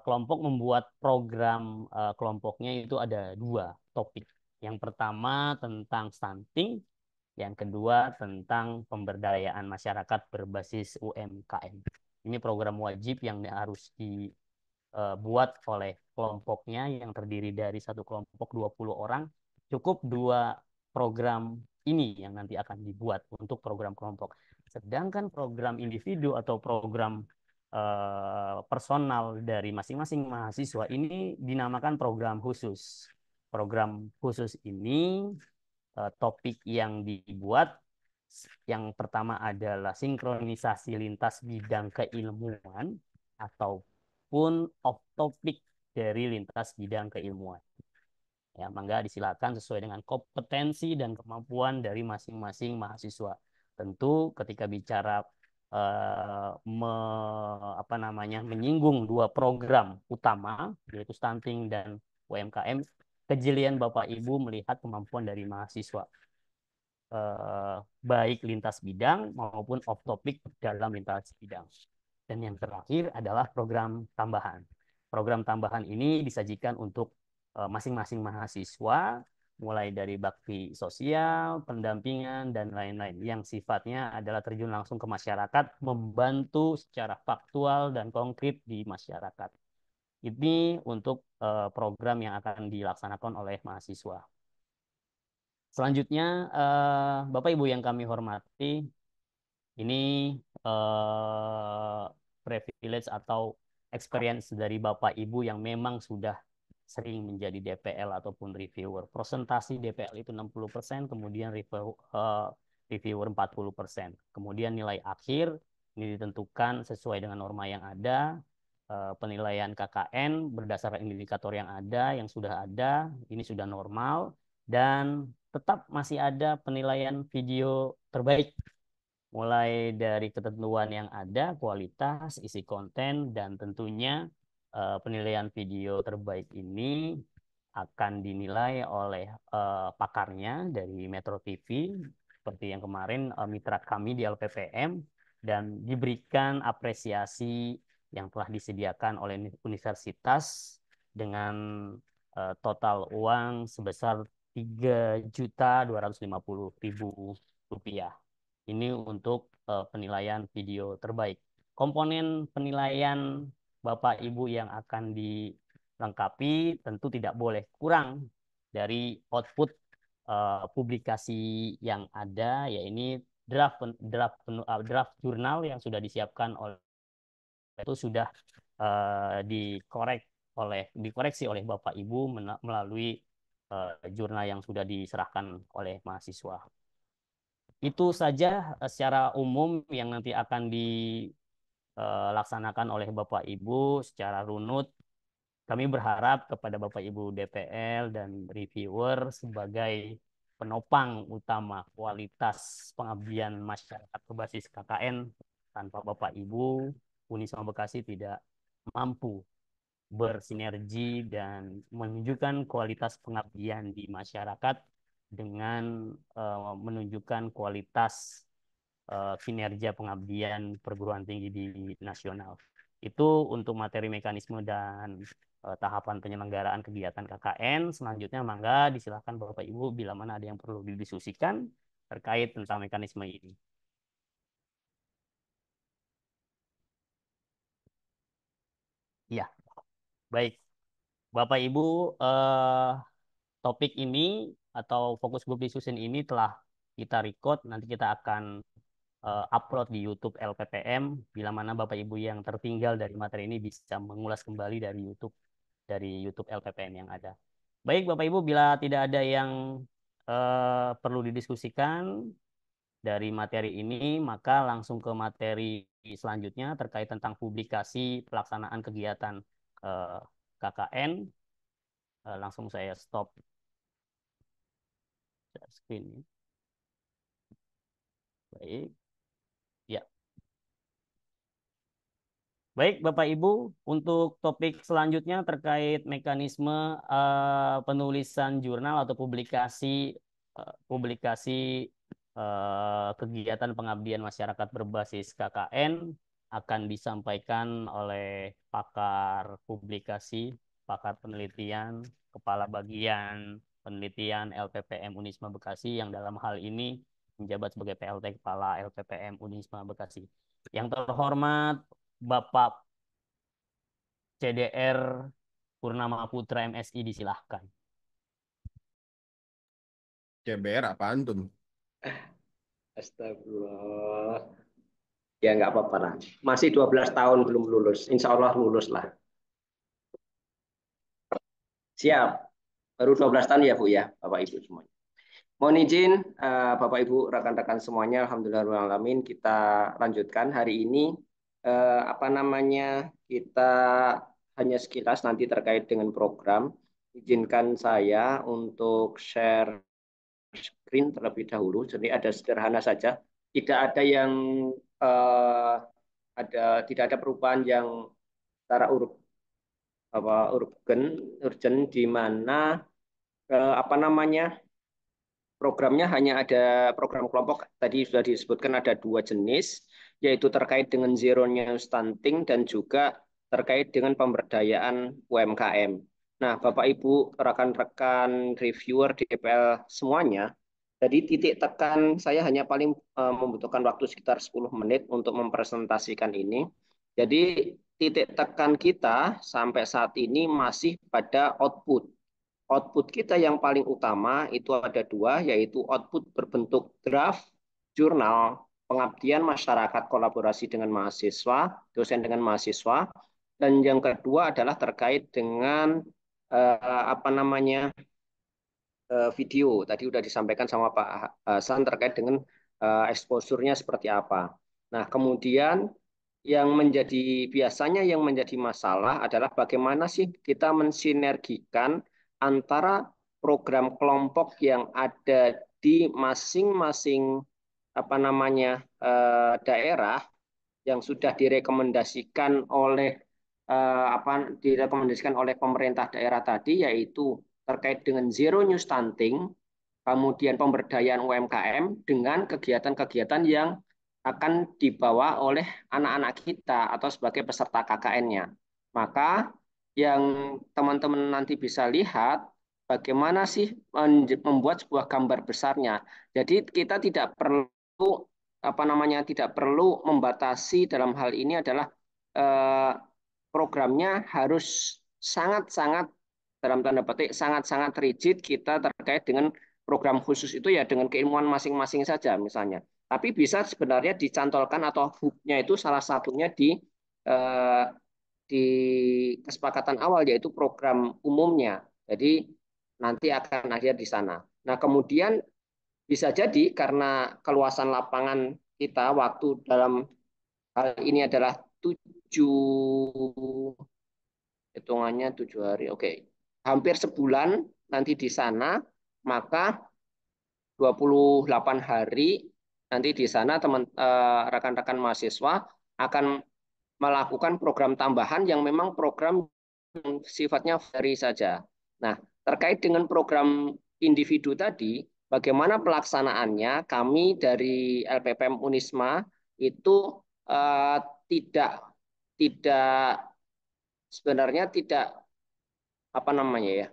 kelompok membuat program kelompoknya itu ada 2 topik. Yang pertama tentang stunting, yang kedua tentang pemberdayaan masyarakat berbasis UMKM. Ini program wajib yang harus dibuat oleh kelompoknya yang terdiri dari satu kelompok 20 orang. Cukup 2 program ini yang nanti akan dibuat untuk program kelompok. Sedangkan program individu atau program personal dari masing-masing mahasiswa ini dinamakan program khusus. Program khusus ini topik yang dibuat yang pertama adalah sinkronisasi lintas bidang keilmuan ataupun off topic dari lintas bidang keilmuan. Ya, mangga disilakan sesuai dengan kompetensi dan kemampuan dari masing-masing mahasiswa. Tentu ketika bicara menyinggung 2 program utama yaitu stunting dan UMKM, kejelian Bapak Ibu melihat kemampuan dari mahasiswa baik lintas bidang maupun off topic dalam lintas bidang. Dan yang terakhir adalah program tambahan. Program tambahan ini disajikan untuk masing-masing mahasiswa, mulai dari bakti sosial, pendampingan, dan lain-lain, yang sifatnya adalah terjun langsung ke masyarakat, membantu secara faktual dan konkret di masyarakat. Ini untuk program yang akan dilaksanakan oleh mahasiswa. Selanjutnya, Bapak Ibu yang kami hormati, ini privilege atau experience dari Bapak Ibu yang memang sudah sering menjadi DPL ataupun reviewer. Presentasi DPL itu 60%, kemudian reviewer 40%. Kemudian nilai akhir ini ditentukan sesuai dengan norma yang ada, penilaian KKN berdasarkan indikator yang ada, yang sudah ada, ini sudah normal, dan tetap masih ada penilaian video terbaik mulai dari ketentuan yang ada, kualitas, isi konten, dan tentunya penilaian video terbaik ini akan dinilai oleh pakarnya dari Metro TV seperti yang kemarin mitra kami di LPPM, dan diberikan apresiasi yang telah disediakan oleh universitas dengan total uang sebesar Rp3.250.000. Ini untuk penilaian video terbaik. Komponen penilaian Bapak Ibu yang akan dilengkapi tentu tidak boleh kurang dari output publikasi yang ada, yaitu draft jurnal yang sudah disiapkan oleh itu sudah dikoreksi oleh Bapak Ibu melalui jurnal yang sudah diserahkan oleh mahasiswa. Itu saja secara umum yang nanti akan dilaksanakan oleh Bapak Ibu secara runut. Kami berharap kepada Bapak Ibu DPL dan reviewer sebagai penopang utama kualitas pengabdian masyarakat berbasis KKN. Tanpa Bapak Ibu, Unisma Bekasi tidak mampu bersinergi dan menunjukkan kualitas pengabdian di masyarakat dengan menunjukkan kualitas kinerja pengabdian perguruan tinggi di nasional. Itu untuk materi mekanisme dan tahapan penyelenggaraan kegiatan KKN. Selanjutnya, mangga disilahkan Bapak Ibu bila mana ada yang perlu didiskusikan terkait tentang mekanisme ini. Ya, baik. Bapak Ibu, topik ini atau fokus group discussion ini telah kita record. Nanti kita akan upload di YouTube LPPM. Bila mana Bapak Ibu yang tertinggal dari materi ini bisa mengulas kembali dari YouTube LPPM yang ada. Baik Bapak Ibu, bila tidak ada yang perlu didiskusikan dari materi ini, maka langsung ke materi selanjutnya terkait tentang publikasi pelaksanaan kegiatan KKN. Langsung saya stop screen. Baik. Ya. Baik, Bapak Ibu, untuk topik selanjutnya terkait mekanisme penulisan jurnal atau publikasi kegiatan pengabdian masyarakat berbasis KKN akan disampaikan oleh pakar publikasi, pakar penelitian, Kepala Bagian Penelitian LPPM Unisma Bekasi yang dalam hal ini menjabat sebagai PLT Kepala LPPM Unisma Bekasi. Yang terhormat Bapak CDR Purnama Putra MSI, disilahkan. CBR apaan tuh? Astagfirullah. Ya nggak apa-apa lah. Masih 12 tahun belum lulus. Insya Allah lulus lah. Siap. Baru 12 tahun ya Bu ya, Bapak Ibu semuanya. Mohon izin Bapak Ibu, rekan-rekan semuanya, alhamdulillahirrahmanirrahim, kita lanjutkan hari ini kita hanya sekilas nanti terkait dengan program. Izinkan saya untuk share screen terlebih dahulu. Jadi ada sederhana saja, tidak ada yang tidak ada perubahan yang secara urgent di mana programnya hanya ada program kelompok. Tadi sudah disebutkan ada 2 jenis, yaitu terkait dengan zero new stunting dan juga terkait dengan pemberdayaan UMKM. Nah, Bapak Ibu, rekan-rekan reviewer DPL semuanya, jadi titik tekan saya hanya paling membutuhkan waktu sekitar 10 menit untuk mempresentasikan ini. Jadi titik tekan kita sampai saat ini masih pada output. Output kita yang paling utama itu ada 2, yaitu output berbentuk draft jurnal pengabdian masyarakat kolaborasi dengan mahasiswa, dosen dengan mahasiswa, dan yang kedua adalah terkait dengan video. Tadi sudah disampaikan sama Pak Hasan terkait dengan exposure-nya seperti apa. Nah, kemudian biasanya yang menjadi masalah adalah bagaimana sih kita mensinergikan antara program kelompok yang ada di masing-masing daerah yang sudah direkomendasikan oleh pemerintah daerah tadi, yaitu terkait dengan zero new stunting, kemudian pemberdayaan UMKM dengan kegiatan-kegiatan yang akan dibawa oleh anak-anak kita atau sebagai peserta KKN-nya. Maka yang teman-teman nanti bisa lihat bagaimana sih membuat sebuah gambar besarnya. Jadi kita tidak perlu membatasi. Dalam hal ini adalah programnya harus sangat-sangat, dalam tanda petik, sangat-sangat rigid kita terkait dengan program khusus itu ya dengan keilmuan masing-masing saja misalnya. Tapi bisa sebenarnya dicantolkan atau hub-nya itu salah satunya di eh, di kesepakatan awal yaitu program umumnya. Jadi nanti akan ada di sana. Nah, kemudian bisa jadi karena keluasan lapangan kita waktu dalam hal ini adalah 7 oke, hampir sebulan nanti di sana, maka 28 hari nanti di sana rekan-rekan mahasiswa akan melakukan program tambahan yang memang program yang sifatnya vary saja. Nah, terkait dengan program individu tadi, bagaimana pelaksanaannya? Kami dari LPPM Unisma itu eh, tidak tidak sebenarnya tidak apa namanya ya,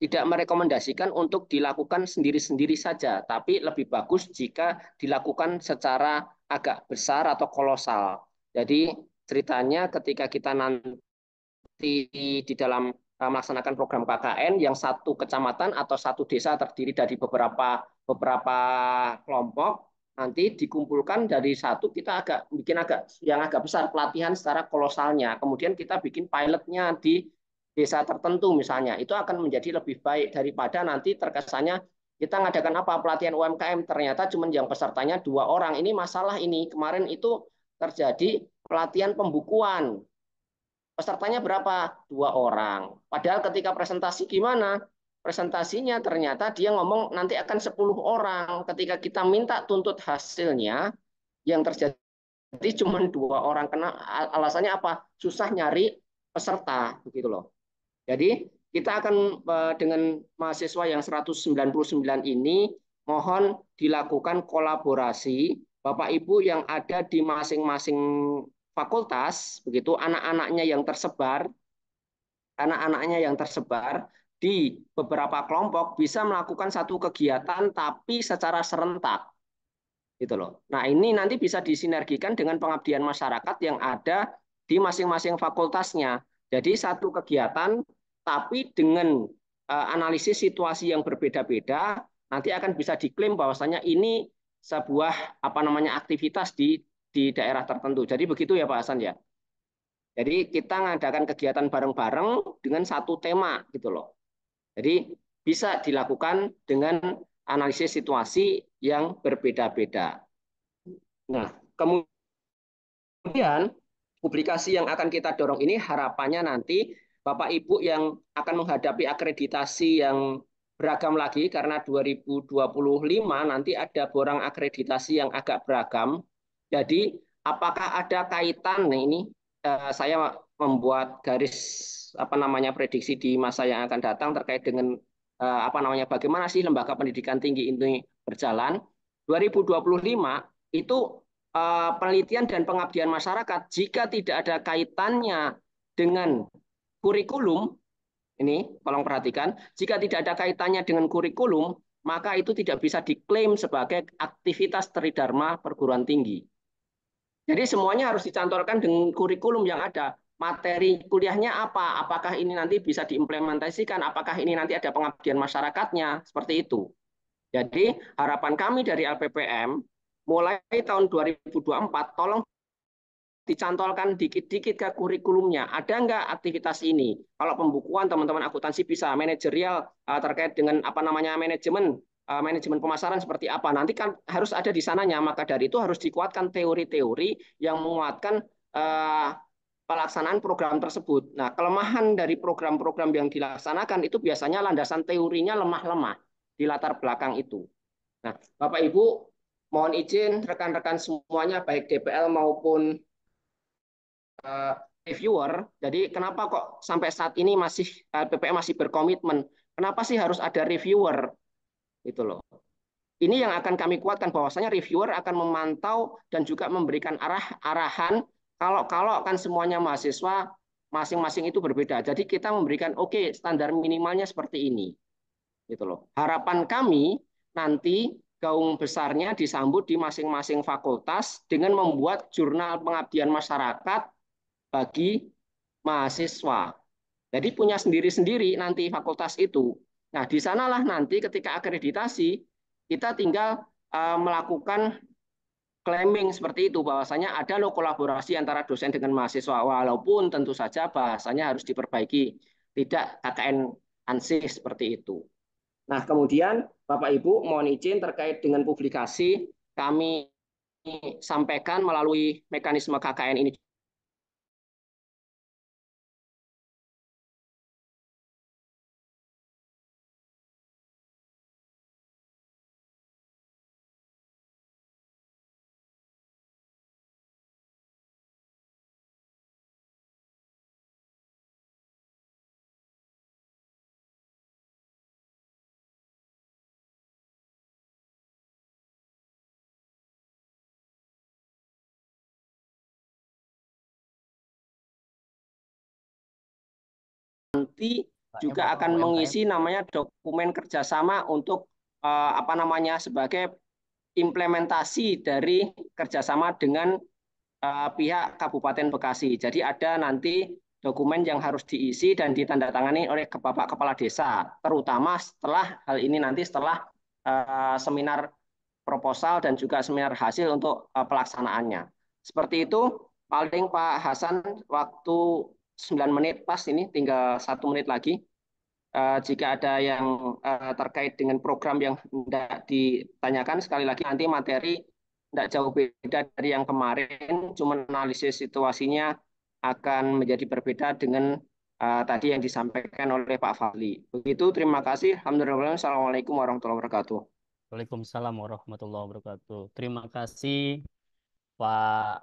tidak merekomendasikan untuk dilakukan sendiri-sendiri saja, tapi lebih bagus jika dilakukan secara agak besar atau kolosal. Jadi ceritanya ketika kita nanti di dalam melaksanakan program KKN yang satu kecamatan atau satu desa terdiri dari beberapa beberapa kelompok, nanti dikumpulkan dari satu, kita bikin yang agak besar pelatihan secara kolosalnya, kemudian kita bikin pilotnya di desa tertentu misalnya, itu akan menjadi lebih baik daripada nanti terkesannya kita ngadakan apa pelatihan UMKM ternyata cuma yang pesertanya 2 orang. Ini masalah ini kemarin itu terjadi pelatihan pembukuan, pesertanya berapa? 2 orang. Padahal ketika presentasi gimana? Presentasinya ternyata dia ngomong nanti akan 10 orang. Ketika kita minta tuntut hasilnya, yang terjadi cuma 2 orang. Kena alasannya apa? Susah nyari peserta, begitu loh. Jadi kita akan dengan mahasiswa yang 199 ini mohon dilakukan kolaborasi Bapak Ibu yang ada di masing-masing fakultas, begitu anak-anaknya yang tersebar di beberapa kelompok bisa melakukan satu kegiatan tapi secara serentak, gitu loh. Nah, ini nanti bisa disinergikan dengan pengabdian masyarakat yang ada di masing-masing fakultasnya. Jadi satu kegiatan tapi dengan analisis situasi yang berbeda-beda, nanti akan bisa diklaim bahwasanya ini sebuah apa namanya aktivitas di daerah tertentu. Jadi begitu ya Pak Hasan ya. Jadi kita ngadakan kegiatan bareng-bareng dengan satu tema gitu loh. Jadi bisa dilakukan dengan analisis situasi yang berbeda-beda. Nah, kemudian publikasi yang akan kita dorong ini harapannya nanti Bapak Ibu yang akan menghadapi akreditasi yang beragam lagi karena 2025 nanti ada borang akreditasi yang agak beragam. Jadi apakah ada kaitan, nah ini saya membuat garis apa namanya prediksi di masa yang akan datang terkait dengan apa namanya bagaimana sih lembaga pendidikan tinggi ini berjalan. 2025 itu penelitian dan pengabdian masyarakat jika tidak ada kaitannya dengan kurikulum, ini tolong perhatikan, jika tidak ada kaitannya dengan kurikulum, maka itu tidak bisa diklaim sebagai aktivitas tridharma perguruan tinggi. Jadi semuanya harus dicantolkan dengan kurikulum yang ada. Materi kuliahnya apa? Apakah ini nanti bisa diimplementasikan? Apakah ini nanti ada pengabdian masyarakatnya? Seperti itu. Jadi harapan kami dari LPPM, mulai tahun 2024, tolong dicantolkan dikit-dikit ke kurikulumnya. Ada nggak aktivitas ini? Kalau pembukuan, teman-teman akuntansi bisa manajerial terkait dengan apa namanya manajemen pemasaran seperti apa. Nanti kan harus ada di sananya. Maka dari itu harus dikuatkan teori-teori yang menguatkan pelaksanaan program tersebut. Nah, kelemahan dari program-program yang dilaksanakan itu biasanya landasan teorinya lemah-lemah di latar belakang itu. Nah, Bapak Ibu, mohon izin rekan-rekan semuanya baik DPL maupun reviewer. Jadi kenapa kok sampai saat ini masih PPM masih berkomitmen? Kenapa sih harus ada reviewer? Itu loh. Ini yang akan kami kuatkan bahwasanya reviewer akan memantau dan juga memberikan arahan kalau kan semuanya mahasiswa masing-masing itu berbeda. Jadi kita memberikan standar minimalnya seperti ini. Gitu loh. Harapan kami nanti gaung besarnya disambut di masing-masing fakultas dengan membuat jurnal pengabdian masyarakat bagi mahasiswa. Jadi punya sendiri-sendiri nanti fakultas itu. Nah, di sanalah nanti ketika akreditasi kita tinggal melakukan claiming seperti itu bahwasanya ada loh kolaborasi antara dosen dengan mahasiswa walaupun tentu saja bahasanya harus diperbaiki, tidak KKN ANSIS seperti itu. Nah, kemudian Bapak Ibu mohon izin terkait dengan publikasi kami sampaikan melalui mekanisme KKN ini nanti juga akan mengisi namanya dokumen kerjasama untuk sebagai implementasi dari kerjasama dengan pihak Kabupaten Bekasi. Jadi ada nanti dokumen yang harus diisi dan ditandatangani oleh Bapak Kepala Desa, terutama setelah hal ini nanti setelah seminar proposal dan juga seminar hasil untuk pelaksanaannya. Seperti itu, paling Pak Hasan waktu 9 menit pas ini, tinggal 1 menit lagi. Jika ada yang terkait dengan program yang tidak ditanyakan, sekali lagi nanti materi tidak jauh beda dari yang kemarin, cuma analisis situasinya akan menjadi berbeda dengan tadi yang disampaikan oleh Pak Fadli. Begitu, terima kasih. Alhamdulillah. Assalamualaikum warahmatullahi wabarakatuh. Waalaikumsalam warahmatullahi wabarakatuh. Terima kasih Pak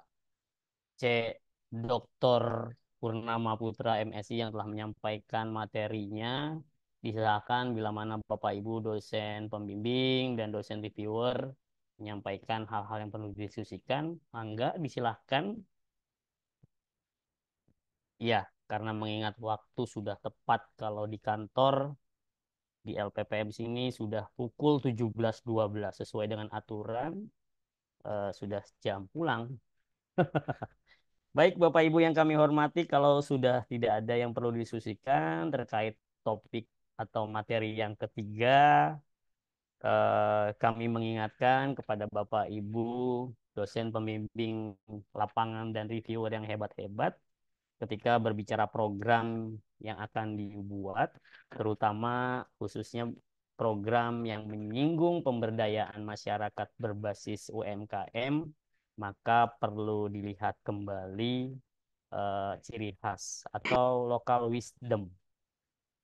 C. Dr. Purnama Putra MSI yang telah menyampaikan materinya. Disilakan bila mana Bapak Ibu dosen pembimbing dan dosen reviewer menyampaikan hal-hal yang perlu didiskusikan, mangga disilahkan. Ya, karena mengingat waktu sudah tepat kalau di kantor di LPPM sini sudah pukul 17.12 sesuai dengan aturan, sudah jam pulang. Baik Bapak Ibu yang kami hormati, kalau sudah tidak ada yang perlu didiskusikan terkait topik atau materi yang ketiga, kami mengingatkan kepada Bapak Ibu dosen pembimbing lapangan dan reviewer yang hebat-hebat ketika berbicara program yang akan dibuat, terutama khususnya program yang menyinggung pemberdayaan masyarakat berbasis UMKM, maka perlu dilihat kembali ciri khas atau local wisdom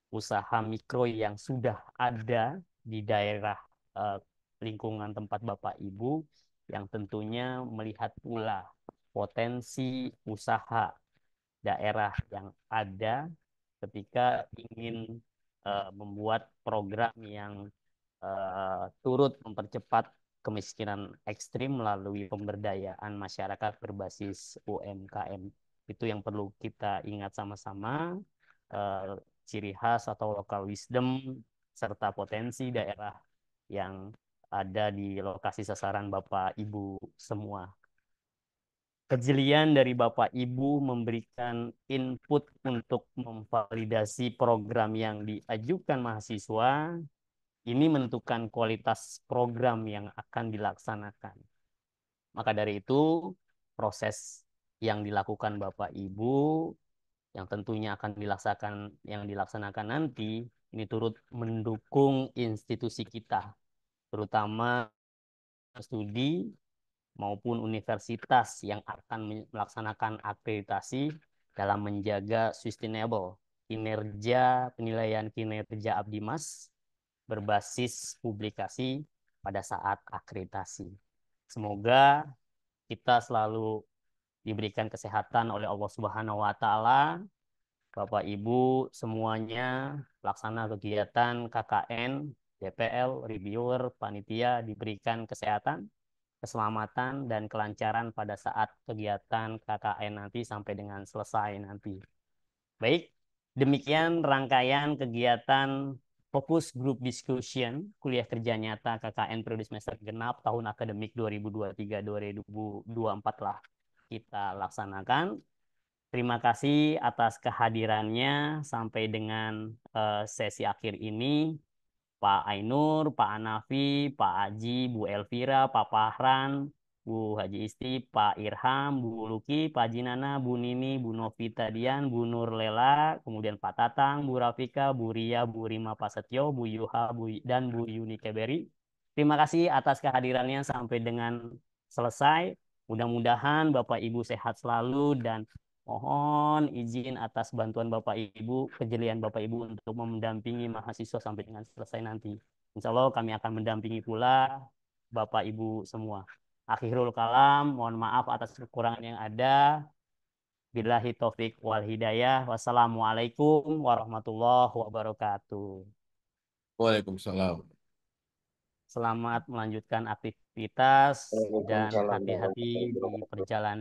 usaha mikro yang sudah ada di daerah lingkungan tempat Bapak Ibu yang tentunya melihat pula potensi usaha daerah yang ada ketika ingin membuat program yang turut mempercepat kemiskinan ekstrim melalui pemberdayaan masyarakat berbasis UMKM. Itu yang perlu kita ingat sama-sama, ciri khas atau local wisdom serta potensi daerah yang ada di lokasi sasaran Bapak Ibu semua. Kejelian dari Bapak Ibu memberikan input untuk memvalidasi program yang diajukan mahasiswa, ini menentukan kualitas program yang akan dilaksanakan. Maka dari itu, proses yang dilakukan Bapak Ibu, yang tentunya akan dilaksanakan nanti, ini turut mendukung institusi kita, terutama studi maupun universitas yang akan melaksanakan akreditasi dalam menjaga sustainable penilaian kinerja Abdimas berbasis publikasi pada saat akreditasi. Semoga kita selalu diberikan kesehatan oleh Allah Subhanahu wa taala. Bapak Ibu semuanya pelaksana kegiatan KKN, DPL, reviewer, panitia diberikan kesehatan, keselamatan, dan kelancaran pada saat kegiatan KKN nanti sampai dengan selesai nanti. Baik, demikian rangkaian kegiatan Fokus Group Discussion Kuliah Kerja Nyata KKN periode semester genap tahun akademik 2023-2024 lah kita laksanakan. Terima kasih atas kehadirannya sampai dengan sesi akhir ini. Pak Ainur, Pak Anafi, Pak Aji, Bu Elvira, Pak Fahran, Bu Haji Isti, Pak Irham, Bu Luki, Pak Jinana, Bu Nini, Bu Novita Dian, Bu Nurlela, kemudian Pak Tatang, Bu Rafika, Bu Ria, Bu Rima Prasetyo, Bu Yuha, dan Bu Yuni Keberi. Terima kasih atas kehadirannya sampai dengan selesai. Mudah-mudahan Bapak Ibu sehat selalu dan mohon izin atas bantuan Bapak Ibu, kejelian Bapak Ibu untuk mendampingi mahasiswa sampai dengan selesai nanti. Insya Allah kami akan mendampingi pula Bapak Ibu semua. Akhirul kalam, mohon maaf atas kekurangan yang ada. Billahi taufik wal hidayah. Wassalamualaikum warahmatullahi wabarakatuh. Waalaikumsalam. Selamat melanjutkan aktivitas dan Waalaikumsalam hati-hati warahmatullahi di wabarakatuh. perjalanan.